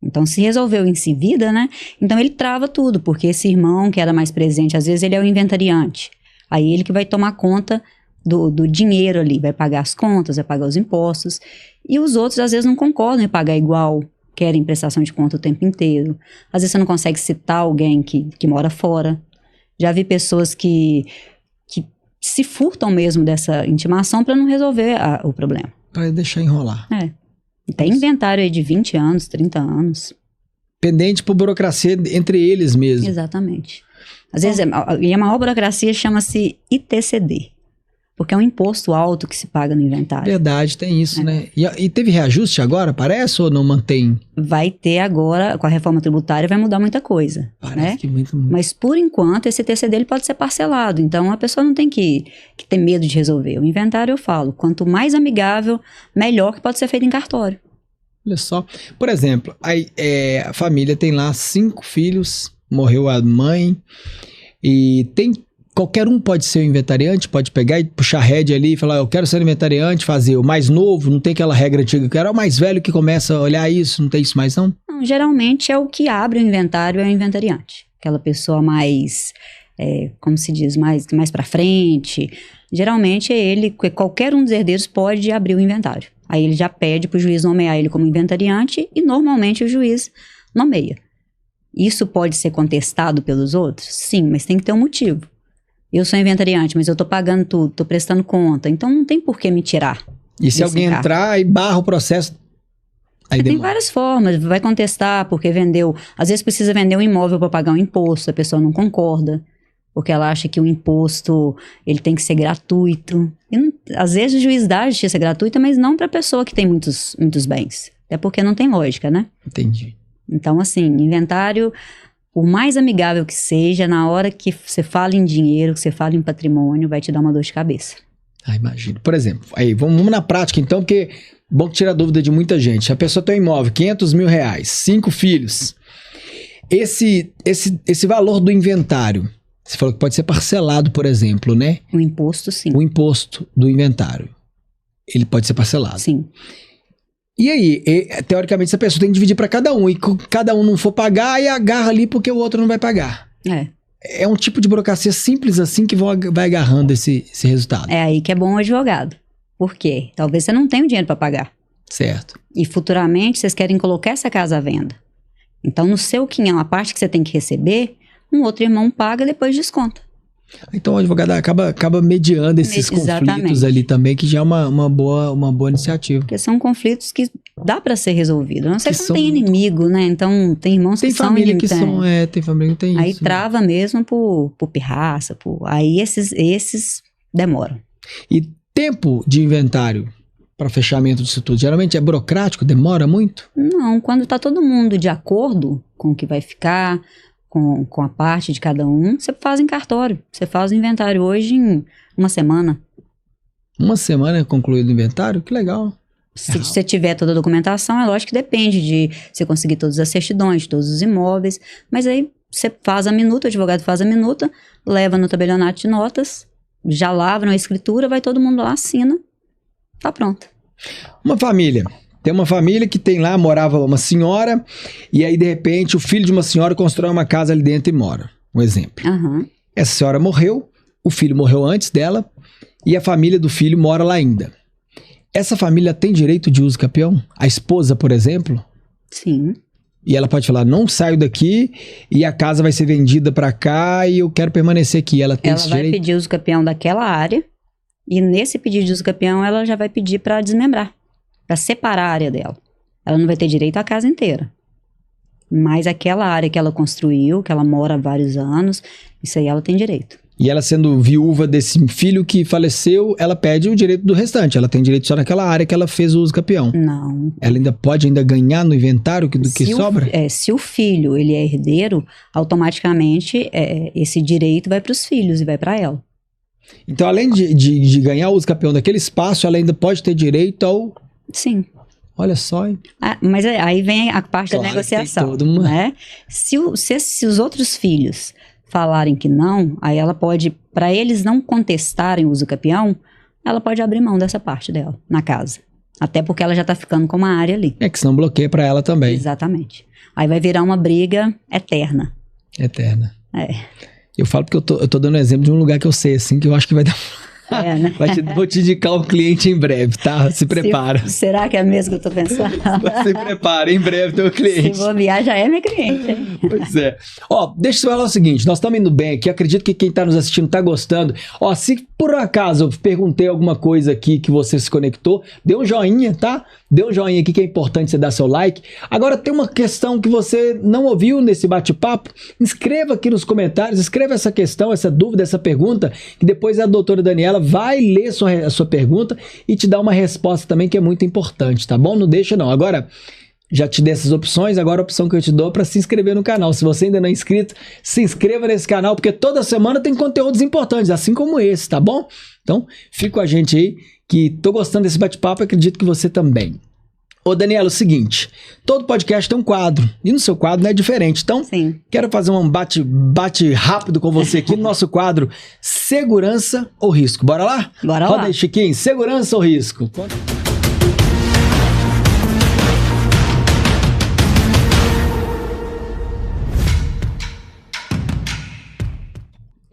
[SPEAKER 2] Então, se resolveu em si vida, né? Então, ele trava tudo, porque esse irmão que era mais presente, às vezes ele é o inventariante. Aí, ele que vai tomar conta do dinheiro ali, vai pagar as contas, vai pagar os impostos. E os outros, às vezes, não concordam em pagar igual, querem prestação de conta o tempo inteiro. Às vezes, você não consegue citar alguém que mora fora. Já vi pessoas que se furtam mesmo dessa intimação para não resolver o problema.
[SPEAKER 1] Para deixar enrolar.
[SPEAKER 2] Tem inventário aí de 20 anos, 30 anos.
[SPEAKER 1] Pendente por burocracia entre eles mesmo.
[SPEAKER 2] Exatamente. Às vezes, e a maior burocracia chama-se ITCD, porque é um imposto alto que se paga no inventário.
[SPEAKER 1] Verdade, tem isso, né? E teve reajuste agora, parece, ou não mantém?
[SPEAKER 2] Vai ter agora, com a reforma tributária, vai mudar muita coisa.
[SPEAKER 1] Parece
[SPEAKER 2] né?
[SPEAKER 1] que muito.
[SPEAKER 2] Mas, por enquanto, esse ITCD ele pode ser parcelado. Então, a pessoa não tem que ter medo de resolver. O inventário, eu falo, quanto mais amigável, melhor, que pode ser feito em cartório.
[SPEAKER 1] Olha só. Por exemplo, a família tem lá 5 filhos, morreu a mãe, e qualquer um pode ser o inventariante, pode pegar e puxar a rédea ali e falar, eu quero ser inventariante, fazer o mais novo, não tem aquela regra antiga, eu quero o mais velho que começa a olhar isso, não tem isso mais não?
[SPEAKER 2] Não, geralmente é o que abre o inventário, é o inventariante. Aquela pessoa mais, como se diz, mais pra frente. Geralmente é ele, qualquer um dos herdeiros pode abrir o inventário. Aí ele já pede pro juiz nomear ele como inventariante e normalmente o juiz nomeia. Isso pode ser contestado pelos outros? Sim, mas tem que ter um motivo. Eu sou inventariante, mas eu tô pagando tudo, tô prestando conta, então não tem por que me tirar.
[SPEAKER 1] E se alguém entrar e barra o processo, aí
[SPEAKER 2] tem várias formas, vai contestar porque vendeu, às vezes precisa vender um imóvel para pagar um imposto, a pessoa não concorda, porque ela acha que o imposto ele tem que ser gratuito. E não, às vezes o juiz dá a justiça gratuita, mas não para a pessoa que tem muitos bens, até porque não tem lógica, né?
[SPEAKER 1] Entendi.
[SPEAKER 2] Então, assim, inventário, por mais amigável que seja, na hora que você fala em dinheiro, que você fala em patrimônio, vai te dar uma dor de cabeça.
[SPEAKER 1] Imagino. Por exemplo, aí vamos na prática então, porque bom que tira a dúvida de muita gente. A pessoa tem um imóvel, 500 mil reais, 5 filhos. Esse valor do inventário, você falou que pode ser parcelado, por exemplo, né?
[SPEAKER 2] O imposto, sim.
[SPEAKER 1] O imposto do inventário, ele pode ser parcelado.
[SPEAKER 2] Sim.
[SPEAKER 1] E aí, teoricamente, essa pessoa tem que dividir para cada um. E cada um não for pagar, aí agarra ali porque o outro não vai pagar. É um tipo de burocracia simples assim que vai agarrando esse resultado.
[SPEAKER 2] É aí que é bom o advogado. Por quê? Talvez você não tenha o dinheiro para pagar.
[SPEAKER 1] Certo.
[SPEAKER 2] E futuramente vocês querem colocar essa casa à venda. Então, no seu quinhão, a parte que você tem que receber, um outro irmão paga e depois desconta.
[SPEAKER 1] Então o advogado acaba mediando esses conflitos ali também, que já é uma boa iniciativa.
[SPEAKER 2] Porque são conflitos que dá para ser resolvido. Não sei se não tem inimigo, né? Então tem irmãos que são inimigos.
[SPEAKER 1] Tem família que tem
[SPEAKER 2] aí
[SPEAKER 1] isso.
[SPEAKER 2] Aí trava mesmo por pirraça, aí esses demoram.
[SPEAKER 1] E tempo de inventário para fechamento disso tudo, geralmente é burocrático, demora muito?
[SPEAKER 2] Não, quando tá todo mundo de acordo com o que vai ficar, com a parte de cada um, você faz em cartório. Você faz o inventário hoje em uma semana.
[SPEAKER 1] Uma semana é concluído o inventário? Que legal.
[SPEAKER 2] Se você tiver toda a documentação, é lógico que depende de você conseguir todas as certidões, todos os imóveis. Mas aí você faz a minuta, o advogado faz a minuta, leva no tabelionato de notas, já lavra a escritura, vai todo mundo lá, assina, tá pronto.
[SPEAKER 1] Uma família. Tem uma família que tem lá, morava uma senhora, e aí de repente o filho de uma senhora constrói uma casa ali dentro e mora. Um exemplo. Essa senhora morreu, o filho morreu antes dela, e a família do filho mora lá ainda. Essa família tem direito de uso capião? A esposa, por exemplo?
[SPEAKER 2] Sim.
[SPEAKER 1] E ela pode falar, não saio daqui e a casa vai ser vendida para cá e eu quero permanecer aqui. Ela tem esse direito?
[SPEAKER 2] Ela vai pedir uso capião daquela área, e nesse pedido de uso capião ela já vai pedir para desmembrar. Para separar a área dela. Ela não vai ter direito à casa inteira. Mas aquela área que ela construiu, que ela mora há vários anos, isso aí ela tem direito.
[SPEAKER 1] E ela sendo viúva desse filho que faleceu, ela pede o direito do restante. Ela tem direito só naquela área que ela fez o uso capião.
[SPEAKER 2] Não.
[SPEAKER 1] Ela ainda pode ganhar no inventário do que sobra?
[SPEAKER 2] Se o filho ele é herdeiro, automaticamente esse direito vai para os filhos e vai para ela.
[SPEAKER 1] Então, além de ganhar o uso capião daquele espaço, ela ainda pode ter direito ao...
[SPEAKER 2] Sim.
[SPEAKER 1] Olha só, hein?
[SPEAKER 2] Mas aí vem a parte
[SPEAKER 1] Claro,
[SPEAKER 2] da negociação.
[SPEAKER 1] tem toda
[SPEAKER 2] Né? Se os outros filhos falarem que não, aí ela pode, para eles não contestarem o uso capião, ela pode abrir mão dessa parte dela na casa. Até porque ela já tá ficando com uma área ali.
[SPEAKER 1] É que senão bloqueia pra ela também.
[SPEAKER 2] Exatamente. Aí vai virar uma briga eterna.
[SPEAKER 1] Eterna.
[SPEAKER 2] É.
[SPEAKER 1] Eu falo porque eu tô dando exemplo de um lugar que eu sei, assim, que eu acho que vai dar...
[SPEAKER 2] Né?
[SPEAKER 1] Vou te indicar o cliente em breve, tá? Se prepara.
[SPEAKER 2] Será que é mesmo que eu tô pensando?
[SPEAKER 1] Se prepara, em breve tem o cliente.
[SPEAKER 2] Se bobear, já é meu cliente. Hein?
[SPEAKER 1] Pois é. Ó, deixa eu falar o seguinte, nós estamos indo bem aqui, acredito que quem tá nos assistindo tá gostando. Ó, se por acaso eu perguntei alguma coisa aqui que você se conectou, dê um joinha, tá? Dê um joinha aqui que é importante você dar seu like. Agora tem uma questão que você não ouviu nesse bate-papo, escreva aqui nos comentários, escreva essa questão, essa dúvida, essa pergunta, que depois a doutora Daniela vai ler a sua pergunta e te dar uma resposta também que é muito importante, tá bom? Não deixa não. Agora, já te dei essas opções, agora a opção que eu te dou é para se inscrever no canal. Se você ainda não é inscrito, se inscreva nesse canal, porque toda semana tem conteúdos importantes, assim como esse, tá bom? Então, fica com a gente aí, que tô gostando desse bate-papo, acredito que você também. Ô, Daniela, o seguinte, todo podcast tem um quadro, e no seu quadro não é diferente, então
[SPEAKER 2] Sim.
[SPEAKER 1] Quero fazer um bate rápido com você aqui no nosso quadro Segurança ou Risco. Bora lá?
[SPEAKER 2] Bora lá.
[SPEAKER 1] Roda aí, Chiquinho, Segurança ou Risco?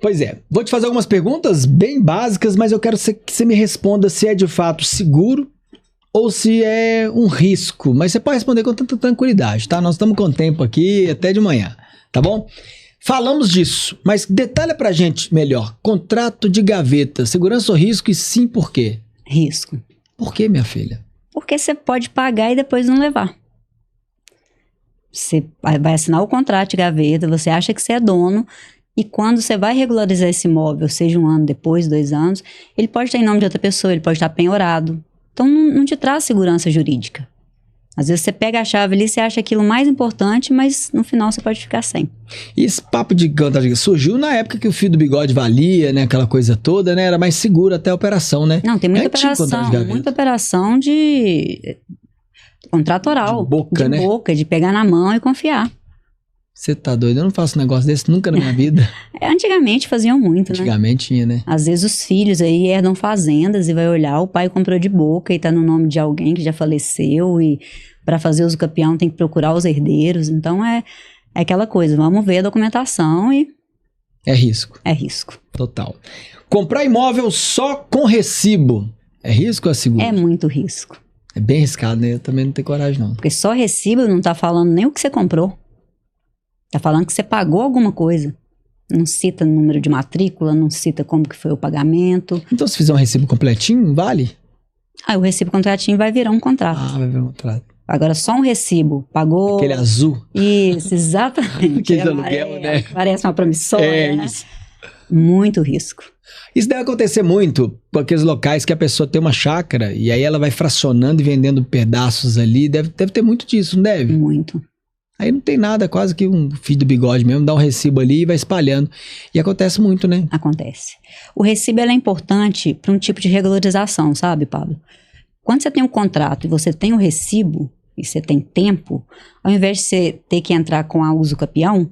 [SPEAKER 1] Pois é, vou te fazer algumas perguntas bem básicas, mas eu quero que você me responda se é de fato seguro ou se é um risco, mas você pode responder com tanta tranquilidade, tá? Nós estamos com tempo aqui até de manhã, tá bom? Falamos disso, mas detalha pra gente melhor. Contrato de gaveta, segurança ou risco e sim por quê?
[SPEAKER 2] Risco.
[SPEAKER 1] Por quê, minha filha?
[SPEAKER 2] Porque você pode pagar e depois não levar. Você vai assinar o contrato de gaveta, você acha que você é dono, e quando você vai regularizar esse imóvel, seja 1 ano depois, 2 anos, ele pode estar em nome de outra pessoa, ele pode estar penhorado. Então, não te traz segurança jurídica. Às vezes você pega a chave ali, você acha aquilo mais importante, mas no final você pode ficar sem.
[SPEAKER 1] E esse papo de contrato surgiu na época que o fio do bigode valia, né? Aquela coisa toda, né? Era mais seguro até a operação, né?
[SPEAKER 2] Não, tem muita operação de contrato oral.
[SPEAKER 1] De boca, né?
[SPEAKER 2] De boca, de pegar na mão e confiar.
[SPEAKER 1] Você tá doido? Eu não faço um negócio desse nunca na minha vida.
[SPEAKER 2] Antigamente faziam muito, né?
[SPEAKER 1] Antigamente tinha, né?
[SPEAKER 2] Às vezes os filhos aí herdam fazendas e vai olhar, o pai comprou de boca e tá no nome de alguém que já faleceu e para fazer uso capião tem que procurar os herdeiros. Então é aquela coisa, vamos ver a documentação e...
[SPEAKER 1] É risco.
[SPEAKER 2] É risco.
[SPEAKER 1] Total. Comprar imóvel só com recibo, é risco ou é seguro?
[SPEAKER 2] É muito risco.
[SPEAKER 1] É bem arriscado, né? Eu também não tenho coragem, não.
[SPEAKER 2] Porque só recibo não tá falando nem o que você comprou. Tá falando que você pagou alguma coisa. Não cita número de matrícula, não cita como que foi o pagamento.
[SPEAKER 1] Então, se fizer um recibo completinho, vale?
[SPEAKER 2] O recibo contratinho vai virar um contrato.
[SPEAKER 1] Vai virar um contrato.
[SPEAKER 2] Agora, só um recibo, pagou...
[SPEAKER 1] Aquele azul.
[SPEAKER 2] Isso, exatamente.
[SPEAKER 1] Aquele aluguel, né?
[SPEAKER 2] Parece uma promissória, né?
[SPEAKER 1] Isso.
[SPEAKER 2] Muito risco.
[SPEAKER 1] Isso deve acontecer muito com aqueles locais que a pessoa tem uma chácara e aí ela vai fracionando e vendendo pedaços ali. Deve ter muito disso, não deve?
[SPEAKER 2] Muito.
[SPEAKER 1] Aí não tem nada, quase que um fio do bigode mesmo, dá um recibo ali e vai espalhando. E acontece muito, né?
[SPEAKER 2] Acontece. O recibo é importante para um tipo de regularização, sabe, Pablo? Quando você tem um contrato e você tem o recibo, e você tem tempo, ao invés de você ter que entrar com a uso capião,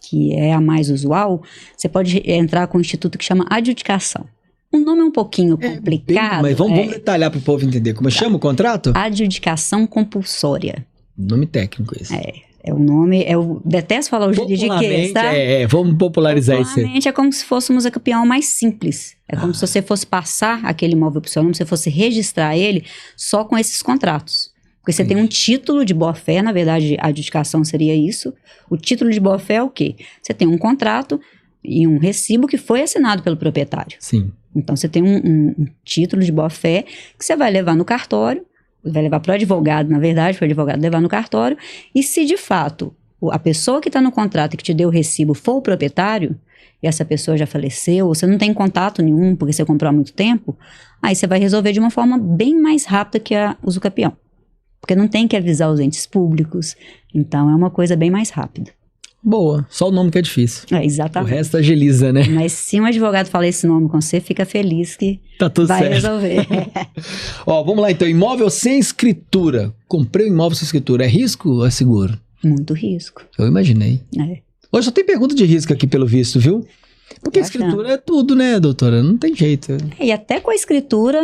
[SPEAKER 2] que é a mais usual, você pode entrar com um instituto que chama adjudicação. O nome é um pouquinho complicado.
[SPEAKER 1] Mas vamos detalhar para o povo entender. Como chama o contrato?
[SPEAKER 2] Adjudicação compulsória.
[SPEAKER 1] Nome técnico esse.
[SPEAKER 2] É o nome, eu detesto falar o juridiquês, tá?
[SPEAKER 1] Vamos popularizar isso aí.
[SPEAKER 2] Popularmente é como se fosse um uso capião mais simples. É como se você fosse passar aquele imóvel para o seu nome, você fosse registrar ele só com esses contratos. Porque você tem um título de boa-fé, na verdade a adjudicação seria isso. O título de boa-fé é o quê? Você tem um contrato e um recibo que foi assinado pelo proprietário.
[SPEAKER 1] Sim.
[SPEAKER 2] Então você tem um título de boa-fé que você vai levar no cartório, vai levar para o advogado, na verdade, para o advogado levar no cartório, e se de fato a pessoa que está no contrato e que te deu o recibo for o proprietário, e essa pessoa já faleceu, ou você não tem contato nenhum porque você comprou há muito tempo, aí você vai resolver de uma forma bem mais rápida que a usucapião. Porque não tem que avisar os entes públicos, então é uma coisa bem mais rápida.
[SPEAKER 1] Boa, só o nome que é difícil.
[SPEAKER 2] Exatamente.
[SPEAKER 1] O resto agiliza, né?
[SPEAKER 2] Mas se um advogado falar esse nome com você, fica feliz que
[SPEAKER 1] tá tudo
[SPEAKER 2] vai
[SPEAKER 1] certo.
[SPEAKER 2] resolver.
[SPEAKER 1] Ó, vamos lá então, imóvel sem escritura. Comprei um imóvel sem escritura, é risco ou é seguro?
[SPEAKER 2] Muito risco.
[SPEAKER 1] Eu imaginei. Hoje só tem pergunta de risco aqui pelo visto, viu? Porque escritura é tudo, né, doutora? Não tem jeito.
[SPEAKER 2] E até com a escritura,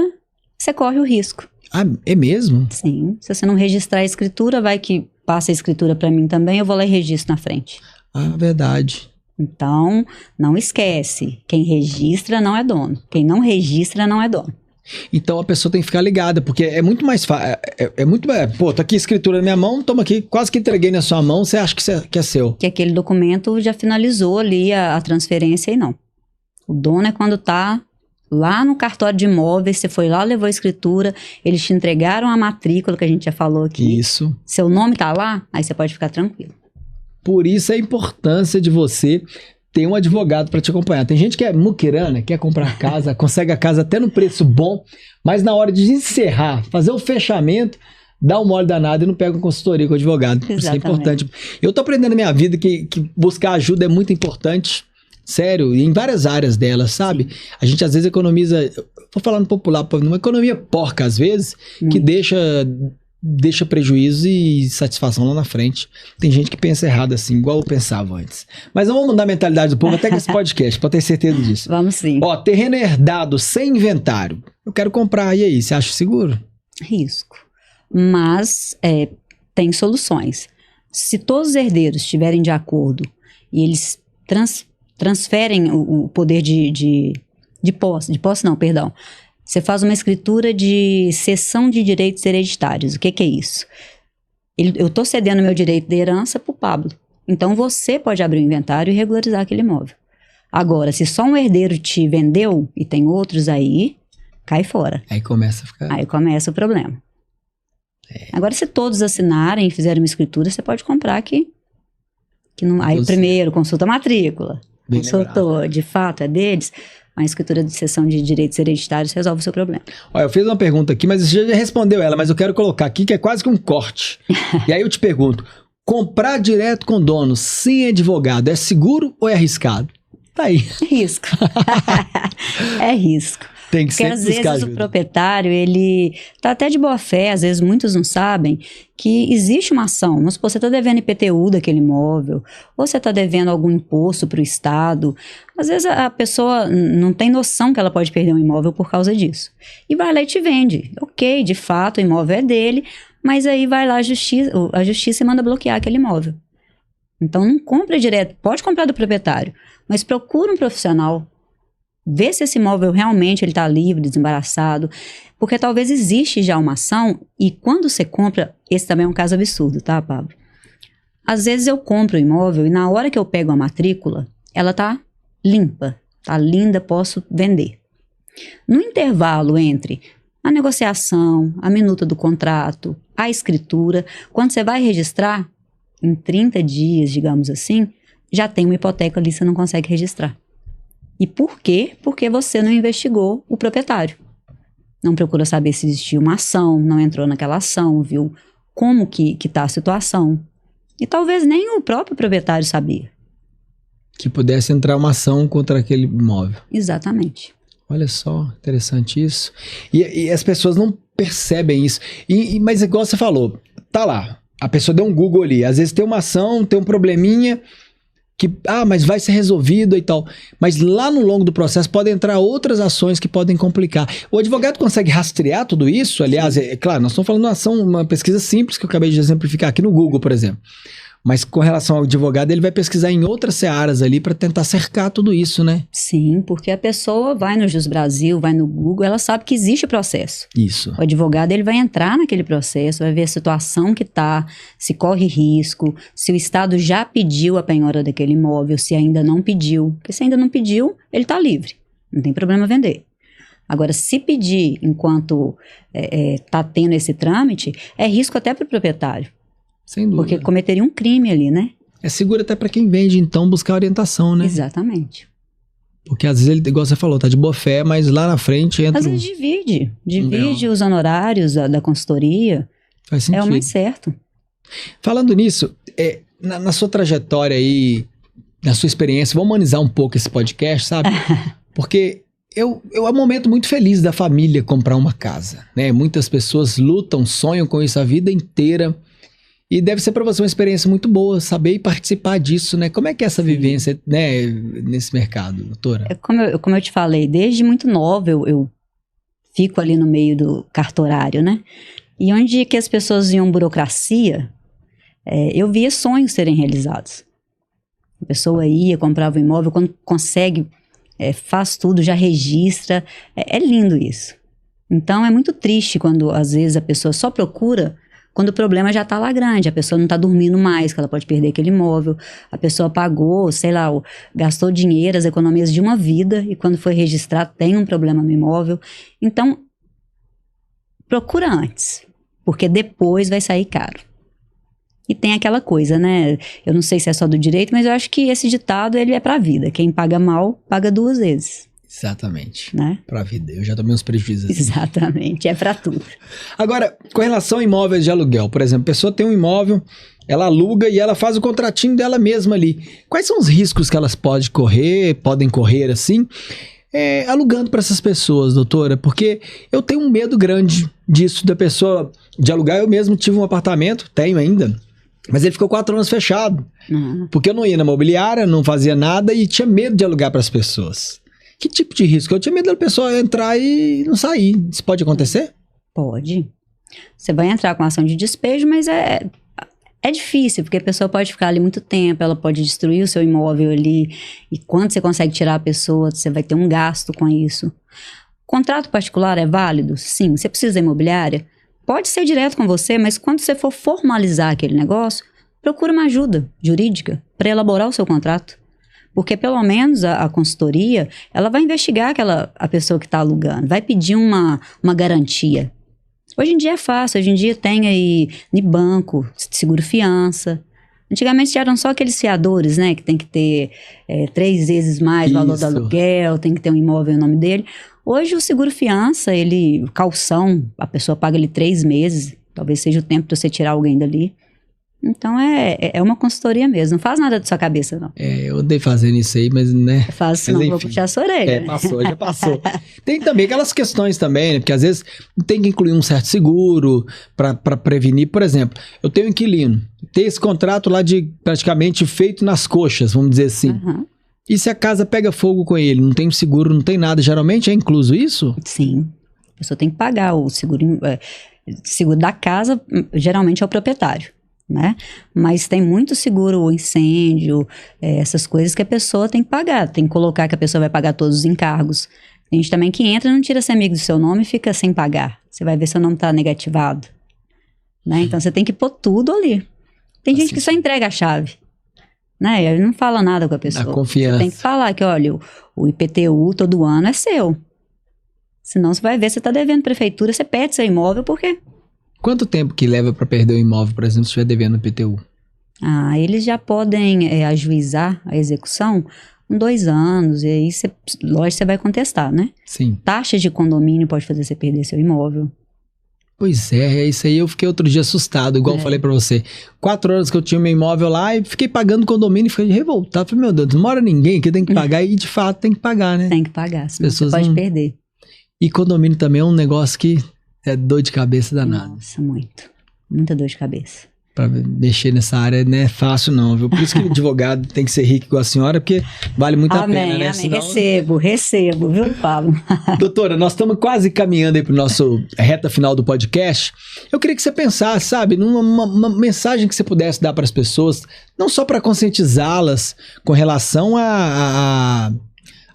[SPEAKER 2] você corre o risco.
[SPEAKER 1] Ah, é mesmo?
[SPEAKER 2] Sim. Se você não registrar a escritura, vai que passa a escritura para mim também, eu vou lá e registro na frente.
[SPEAKER 1] Ah, verdade.
[SPEAKER 2] Então, não esquece. Quem registra não é dono. Quem não registra não é dono.
[SPEAKER 1] Então a pessoa tem que ficar ligada, porque é muito mais fácil. Pô, tá aqui a escritura na minha mão, toma aqui, quase que entreguei na sua mão, você acha que é seu.
[SPEAKER 2] Que aquele documento já finalizou ali a transferência e não. O dono é quando tá lá no cartório de imóveis, você foi lá, levou a escritura, eles te entregaram a matrícula que a gente já falou aqui.
[SPEAKER 1] Isso.
[SPEAKER 2] Seu nome tá lá, aí você pode ficar tranquilo.
[SPEAKER 1] Por isso a importância de você ter um advogado para te acompanhar. Tem gente que é muquirana, quer comprar casa, consegue a casa até no preço bom, mas na hora de encerrar, fazer o fechamento, dá um mole danado e não pega uma consultoria com o advogado.
[SPEAKER 2] Exatamente.
[SPEAKER 1] Isso é importante. Eu tô aprendendo na minha vida que buscar ajuda é muito importante. Sério, em várias áreas dela, sabe? A gente às vezes economiza, vou falar no popular, uma economia porca às vezes, que deixa prejuízo e satisfação lá na frente. Tem gente que pensa errado assim, igual eu pensava antes. Mas não vamos mudar a mentalidade do povo até com esse podcast, pra ter certeza disso.
[SPEAKER 2] Vamos sim.
[SPEAKER 1] Ó, terreno herdado sem inventário. Eu quero comprar, e aí, você acha seguro?
[SPEAKER 2] Risco. Mas tem soluções. Se todos os herdeiros estiverem de acordo e eles transferem o poder de posse não, perdão. Você faz uma escritura de cessão de direitos hereditários. O que é isso? Eu estou cedendo meu direito de herança para o Pablo. Então você pode abrir o inventário e regularizar aquele imóvel. Agora, se só um herdeiro te vendeu e tem outros aí, cai fora.
[SPEAKER 1] Aí começa a ficar...
[SPEAKER 2] Aí começa o problema. Agora, se todos assinarem e fizerem uma escritura, você pode comprar que não. Aí primeiro, consulta a matrícula.
[SPEAKER 1] Bem
[SPEAKER 2] Consultou, lembrado. De fato, é deles. A escritura de cessão de direitos hereditários resolve o seu problema.
[SPEAKER 1] Olha, eu fiz uma pergunta aqui, mas você já respondeu ela, mas eu quero colocar aqui que é quase que um corte. E aí eu te pergunto, comprar direto com dono, sem advogado, é seguro ou é arriscado? Tá aí.
[SPEAKER 2] É risco. É risco.
[SPEAKER 1] Tem que
[SPEAKER 2] Porque às vezes o proprietário, ele tá até de boa fé, às vezes muitos não sabem que existe uma ação. Vamos supor, você está devendo IPTU daquele imóvel, ou você está devendo algum imposto para o Estado. Às vezes a pessoa não tem noção que ela pode perder um imóvel por causa disso. E vai lá e te vende. Ok, de fato o imóvel é dele, mas aí vai lá a justiça e manda bloquear aquele imóvel. Então não compra direto, pode comprar do proprietário, mas procura um profissional. Vê se esse imóvel realmente ele está livre, desembaraçado, porque talvez existe já uma ação e quando você compra, esse também é um caso absurdo, tá, Pablo? Às vezes eu compro o imóvel e na hora que eu pego a matrícula, ela tá limpa, tá linda, posso vender. No intervalo entre a negociação, a minuta do contrato, a escritura, quando você vai registrar, em 30 dias, digamos assim, já tem uma hipoteca ali, você não consegue registrar. E por quê? Porque você não investigou o proprietário. Não procura saber se existiu uma ação, não entrou naquela ação, viu como que tá a situação. E talvez nem o próprio proprietário sabia.
[SPEAKER 1] Que pudesse entrar uma ação contra aquele imóvel.
[SPEAKER 2] Exatamente.
[SPEAKER 1] Olha só, interessante isso. E as pessoas não percebem isso. Mas igual você falou, tá lá, a pessoa deu um Google ali, às vezes tem uma ação, tem um probleminha... mas vai ser resolvido e tal. Mas lá no longo do processo podem entrar outras ações que podem complicar. O advogado consegue rastrear tudo isso? Aliás, é claro, nós estamos falando de uma ação, uma pesquisa simples que eu acabei de exemplificar aqui no Google, por exemplo. Mas com relação ao advogado, ele vai pesquisar em outras searas ali para tentar cercar tudo isso, né?
[SPEAKER 2] Sim, porque a pessoa vai no Jus Brasil, vai no Google, ela sabe que existe o processo.
[SPEAKER 1] Isso.
[SPEAKER 2] O advogado, ele vai entrar naquele processo, vai ver a situação que tá, se corre risco, se o Estado já pediu a penhora daquele imóvel, se ainda não pediu. Porque se ainda não pediu, ele tá livre, não tem problema vender. Agora, se pedir enquanto tá tendo esse trâmite, é risco até para o proprietário.
[SPEAKER 1] Sem dúvida.
[SPEAKER 2] Porque cometeria um crime ali, né?
[SPEAKER 1] É seguro até para quem vende, então, buscar orientação, né?
[SPEAKER 2] Exatamente.
[SPEAKER 1] Porque às vezes ele, igual você falou, tá de boa fé, mas lá na frente entra...
[SPEAKER 2] Às vezes divide os honorários da consultoria.
[SPEAKER 1] Faz sentido.
[SPEAKER 2] É o mais certo.
[SPEAKER 1] Falando nisso, na sua trajetória aí, na sua experiência, vamos humanizar um pouco esse podcast, sabe? Porque é um momento muito feliz da família comprar uma casa, né? Muitas pessoas lutam, sonham com isso a vida inteira. E deve ser para você uma experiência muito boa, saber e participar disso, né? Como é que é essa vivência, né, nesse mercado, doutora?
[SPEAKER 2] Como eu te falei, desde muito nova eu fico ali no meio do cartorário, né? E onde que as pessoas viam burocracia, eu via sonhos serem realizados. A pessoa ia, comprava um imóvel, quando consegue, faz tudo, já registra. É lindo isso. Então é muito triste quando às vezes a pessoa só procura quando o problema já está lá grande, a pessoa não está dormindo mais, que ela pode perder aquele imóvel, a pessoa pagou, sei lá, gastou dinheiro, as economias de uma vida, e quando foi registrar tem um problema no imóvel. Então, procura antes, porque depois vai sair caro. E tem aquela coisa, né? Eu não sei se é só do direito, mas eu acho que esse ditado, ele é pra vida. Quem paga mal, paga 2 vezes.
[SPEAKER 1] Exatamente.
[SPEAKER 2] Né?
[SPEAKER 1] Pra vida. Eu já tomei uns prejuízos assim.
[SPEAKER 2] Exatamente, é pra tudo.
[SPEAKER 1] Agora, com relação a imóveis de aluguel, por exemplo, a pessoa tem um imóvel, ela aluga e ela faz o contratinho dela mesma ali. Quais são os riscos que elas podem correr assim, alugando para essas pessoas, doutora? Porque eu tenho um medo grande disso, da pessoa de alugar. Eu mesmo tive um apartamento, tenho ainda, mas ele ficou 4 anos fechado. Porque eu não ia na imobiliária, não fazia nada e tinha medo de alugar para as pessoas. Que tipo de risco? Eu tinha medo da pessoa entrar e não sair. Isso pode acontecer?
[SPEAKER 2] Pode. Você vai entrar com ação de despejo, mas é difícil, porque a pessoa pode ficar ali muito tempo, ela pode destruir o seu imóvel ali, e quando você consegue tirar a pessoa, você vai ter um gasto com isso. Contrato particular é válido? Sim. Você precisa da imobiliária? Pode ser direto com você, mas quando você for formalizar aquele negócio, procura uma ajuda jurídica para elaborar o seu contrato. Porque pelo menos a consultoria, ela vai investigar a pessoa que está alugando, vai pedir uma garantia. Hoje em dia é fácil, hoje em dia tem aí no banco, seguro fiança. Antigamente eram só aqueles fiadores, né, que tem que ter 3 vezes mais o valor do aluguel, tem que ter um imóvel em nome dele. Hoje o seguro fiança, calção, a pessoa paga ele 3 meses, talvez seja o tempo para você tirar alguém dali. Então é uma consultoria mesmo, não faz nada da sua cabeça, não.
[SPEAKER 1] Eu odeio fazendo isso aí, mas né.
[SPEAKER 2] Faço, não vou puxar a sua orelha.
[SPEAKER 1] Já passou. Tem também aquelas questões também, né? Porque às vezes tem que incluir um certo seguro para prevenir. Por exemplo, eu tenho um inquilino, tem esse contrato lá de praticamente feito nas coxas, vamos dizer assim. Uhum. E se a casa pega fogo com ele, não tem seguro, não tem nada, geralmente é incluso isso?
[SPEAKER 2] Sim, a pessoa tem que pagar o seguro. Seguro da casa, geralmente é o proprietário. Né? Mas tem muito seguro, incêndio, essas coisas que a pessoa tem que pagar, tem que colocar que a pessoa vai pagar todos os encargos. Tem gente também que entra, não tira seu amigo do seu nome e fica sem pagar, você vai ver se o nome está negativado, né? Então você tem que pôr tudo ali. Tem gente que só entrega a chave, né? Ele não fala nada com a pessoa.
[SPEAKER 1] A confiança.
[SPEAKER 2] Você tem que falar que, olha, o IPTU todo ano é seu, senão você vai ver, você está devendo prefeitura, você perde seu imóvel, por quê?
[SPEAKER 1] Quanto tempo que leva para perder o imóvel, por exemplo, se estiver devendo no IPTU?
[SPEAKER 2] Eles já podem ajuizar a execução com 2 anos, e aí, lógico, você vai contestar, né?
[SPEAKER 1] Sim.
[SPEAKER 2] Taxas de condomínio pode fazer você perder seu imóvel.
[SPEAKER 1] Pois isso aí eu fiquei outro dia assustado, igual eu falei pra você. 4 anos que eu tinha meu imóvel lá e fiquei pagando condomínio e fiquei revoltado. Falei, meu Deus, não mora ninguém que tem que pagar e de fato tem que pagar, né?
[SPEAKER 2] Tem que pagar, senão você pode perder.
[SPEAKER 1] E condomínio também é um negócio que é dor de cabeça danada.
[SPEAKER 2] Nossa, muito. Muita dor de cabeça.
[SPEAKER 1] Pra mexer nessa área não é fácil não, viu? Por isso que o advogado tem que ser rico igual a senhora, porque vale muito a pena, né?
[SPEAKER 2] Amém, recebo, viu, Paulo?
[SPEAKER 1] Doutora, nós estamos quase caminhando aí pro nosso reta final do podcast. Eu queria que você pensasse, sabe, numa mensagem que você pudesse dar para as pessoas, não só para conscientizá-las com relação a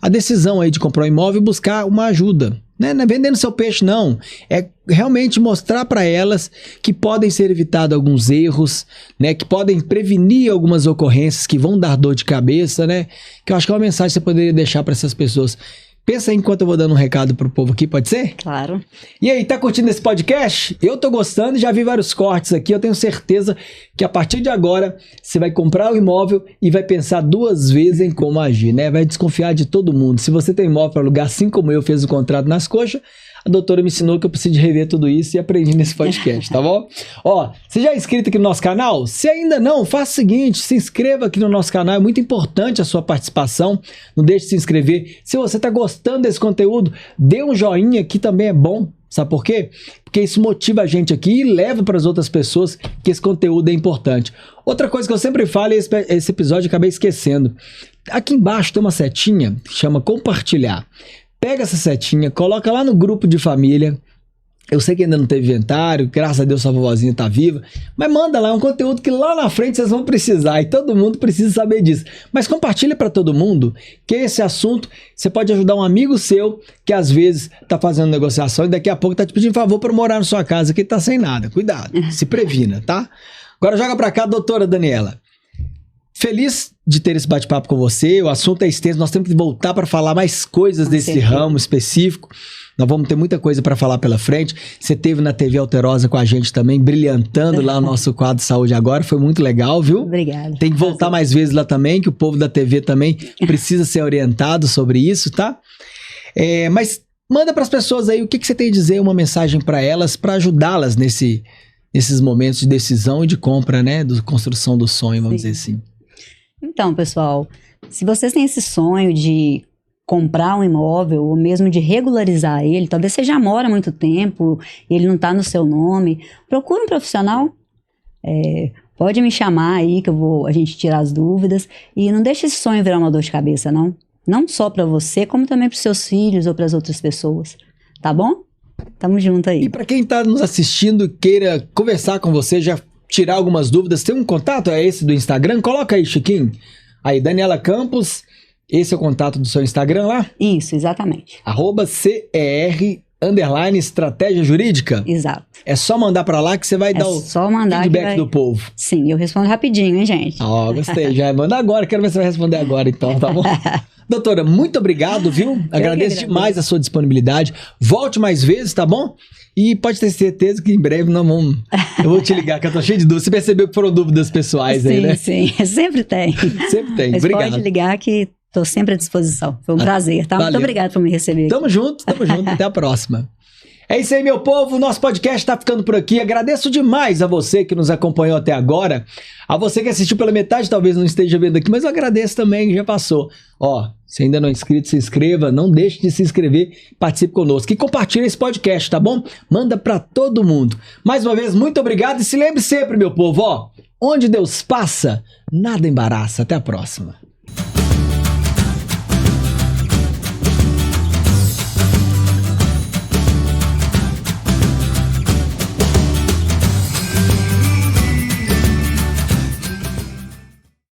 [SPEAKER 1] decisão aí de comprar um imóvel e buscar uma ajuda. Não é vendendo seu peixe, não. É realmente mostrar para elas que podem ser evitados alguns erros, né? Que podem prevenir algumas ocorrências que vão dar dor de cabeça, né? Que eu acho que é uma mensagem que você poderia deixar para essas pessoas. Pensa aí enquanto eu vou dando um recado pro povo aqui, pode ser?
[SPEAKER 2] Claro.
[SPEAKER 1] E aí, tá curtindo esse podcast? Eu tô gostando e já vi vários cortes aqui. Eu tenho certeza que a partir de agora você vai comprar o imóvel e vai pensar 2 vezes em como agir, né? Vai desconfiar de todo mundo. Se você tem imóvel para alugar, assim como eu fiz o contrato nas coxas, a doutora me ensinou que eu preciso de rever tudo isso e aprendi nesse podcast, tá bom? Ó, você já é inscrito aqui no nosso canal? Se ainda não, faça o seguinte, se inscreva aqui no nosso canal, é muito importante a sua participação, não deixe de se inscrever. Se você tá gostando desse conteúdo, dê um joinha que também é bom, sabe por quê? Porque isso motiva a gente aqui e leva para as outras pessoas que esse conteúdo é importante. Outra coisa que eu sempre falo, e esse episódio eu acabei esquecendo, aqui embaixo tem uma setinha que chama compartilhar. Pega essa setinha, coloca lá no grupo de família. Eu sei que ainda não teve inventário, graças a Deus sua vovozinha tá viva, mas manda lá um conteúdo que lá na frente vocês vão precisar e todo mundo precisa saber disso. Mas compartilha para todo mundo que esse assunto você pode ajudar um amigo seu que às vezes tá fazendo negociação e daqui a pouco tá te pedindo favor para morar na sua casa que tá sem nada. Cuidado, se previna, tá? Agora joga para cá, doutora Daniela. Feliz de ter esse bate-papo com você, o assunto é extenso, nós temos que voltar para falar mais coisas desse ramo específico, nós vamos ter muita coisa para falar pela frente. Você esteve na TV Alterosa com a gente também, brilhantando lá o nosso quadro Saúde Agora, foi muito legal, viu?
[SPEAKER 2] Obrigada.
[SPEAKER 1] Tem que voltar mais vezes lá também, que o povo da TV também precisa ser orientado sobre isso, tá? Mas manda para as pessoas aí o que você tem a dizer, uma mensagem para elas, para ajudá-las nesses momentos de decisão e de compra, né? De construção do sonho, vamos dizer assim.
[SPEAKER 2] Então, pessoal, se vocês têm esse sonho de comprar um imóvel ou mesmo de regularizar ele, talvez você já mora há muito tempo e ele não está no seu nome, procure um profissional, pode me chamar aí que a gente tirar as dúvidas e não deixe esse sonho virar uma dor de cabeça, não. Não só para você, como também para os seus filhos ou para as outras pessoas, tá bom? Tamo junto aí.
[SPEAKER 1] E para quem está nos assistindo e queira conversar com você, já tirar algumas dúvidas, tem um contato? É esse do Instagram? Coloca aí, Chiquinho. Aí, Daniela Campos, esse é o contato do seu Instagram lá?
[SPEAKER 2] Isso, exatamente.
[SPEAKER 1] @CER_estratégia jurídica?
[SPEAKER 2] Exato.
[SPEAKER 1] É só mandar pra lá que você vai dar o feedback do povo.
[SPEAKER 2] Sim, eu respondo rapidinho, hein, gente?
[SPEAKER 1] Ó, gostei. Já manda agora, quero ver se você vai responder agora então, tá bom? Doutora, muito obrigado, viu? Agradeço demais a sua disponibilidade. Volte mais vezes, tá bom? E pode ter certeza que em breve eu vou te ligar, que eu tô cheio de dúvidas. Você percebeu que foram dúvidas pessoais aí, né?
[SPEAKER 2] Sim, sempre tem.
[SPEAKER 1] Sempre tem,
[SPEAKER 2] mas
[SPEAKER 1] obrigado.
[SPEAKER 2] Pode ligar que tô sempre à disposição. Foi um prazer, tá?
[SPEAKER 1] Valeu.
[SPEAKER 2] Muito obrigado por me receber aqui.
[SPEAKER 1] Tamo junto. Até a próxima. É isso aí, meu povo. Nosso podcast tá ficando por aqui. Agradeço demais a você que nos acompanhou até agora. A você que assistiu pela metade, talvez não esteja vendo aqui, mas eu agradeço também, que já passou. Ó, se ainda não é inscrito, se inscreva. Não deixe de se inscrever. Participe conosco. E compartilhe esse podcast, tá bom? Manda pra todo mundo. Mais uma vez, muito obrigado. E se lembre sempre, meu povo, ó. Onde Deus passa, nada embaraça. Até a próxima.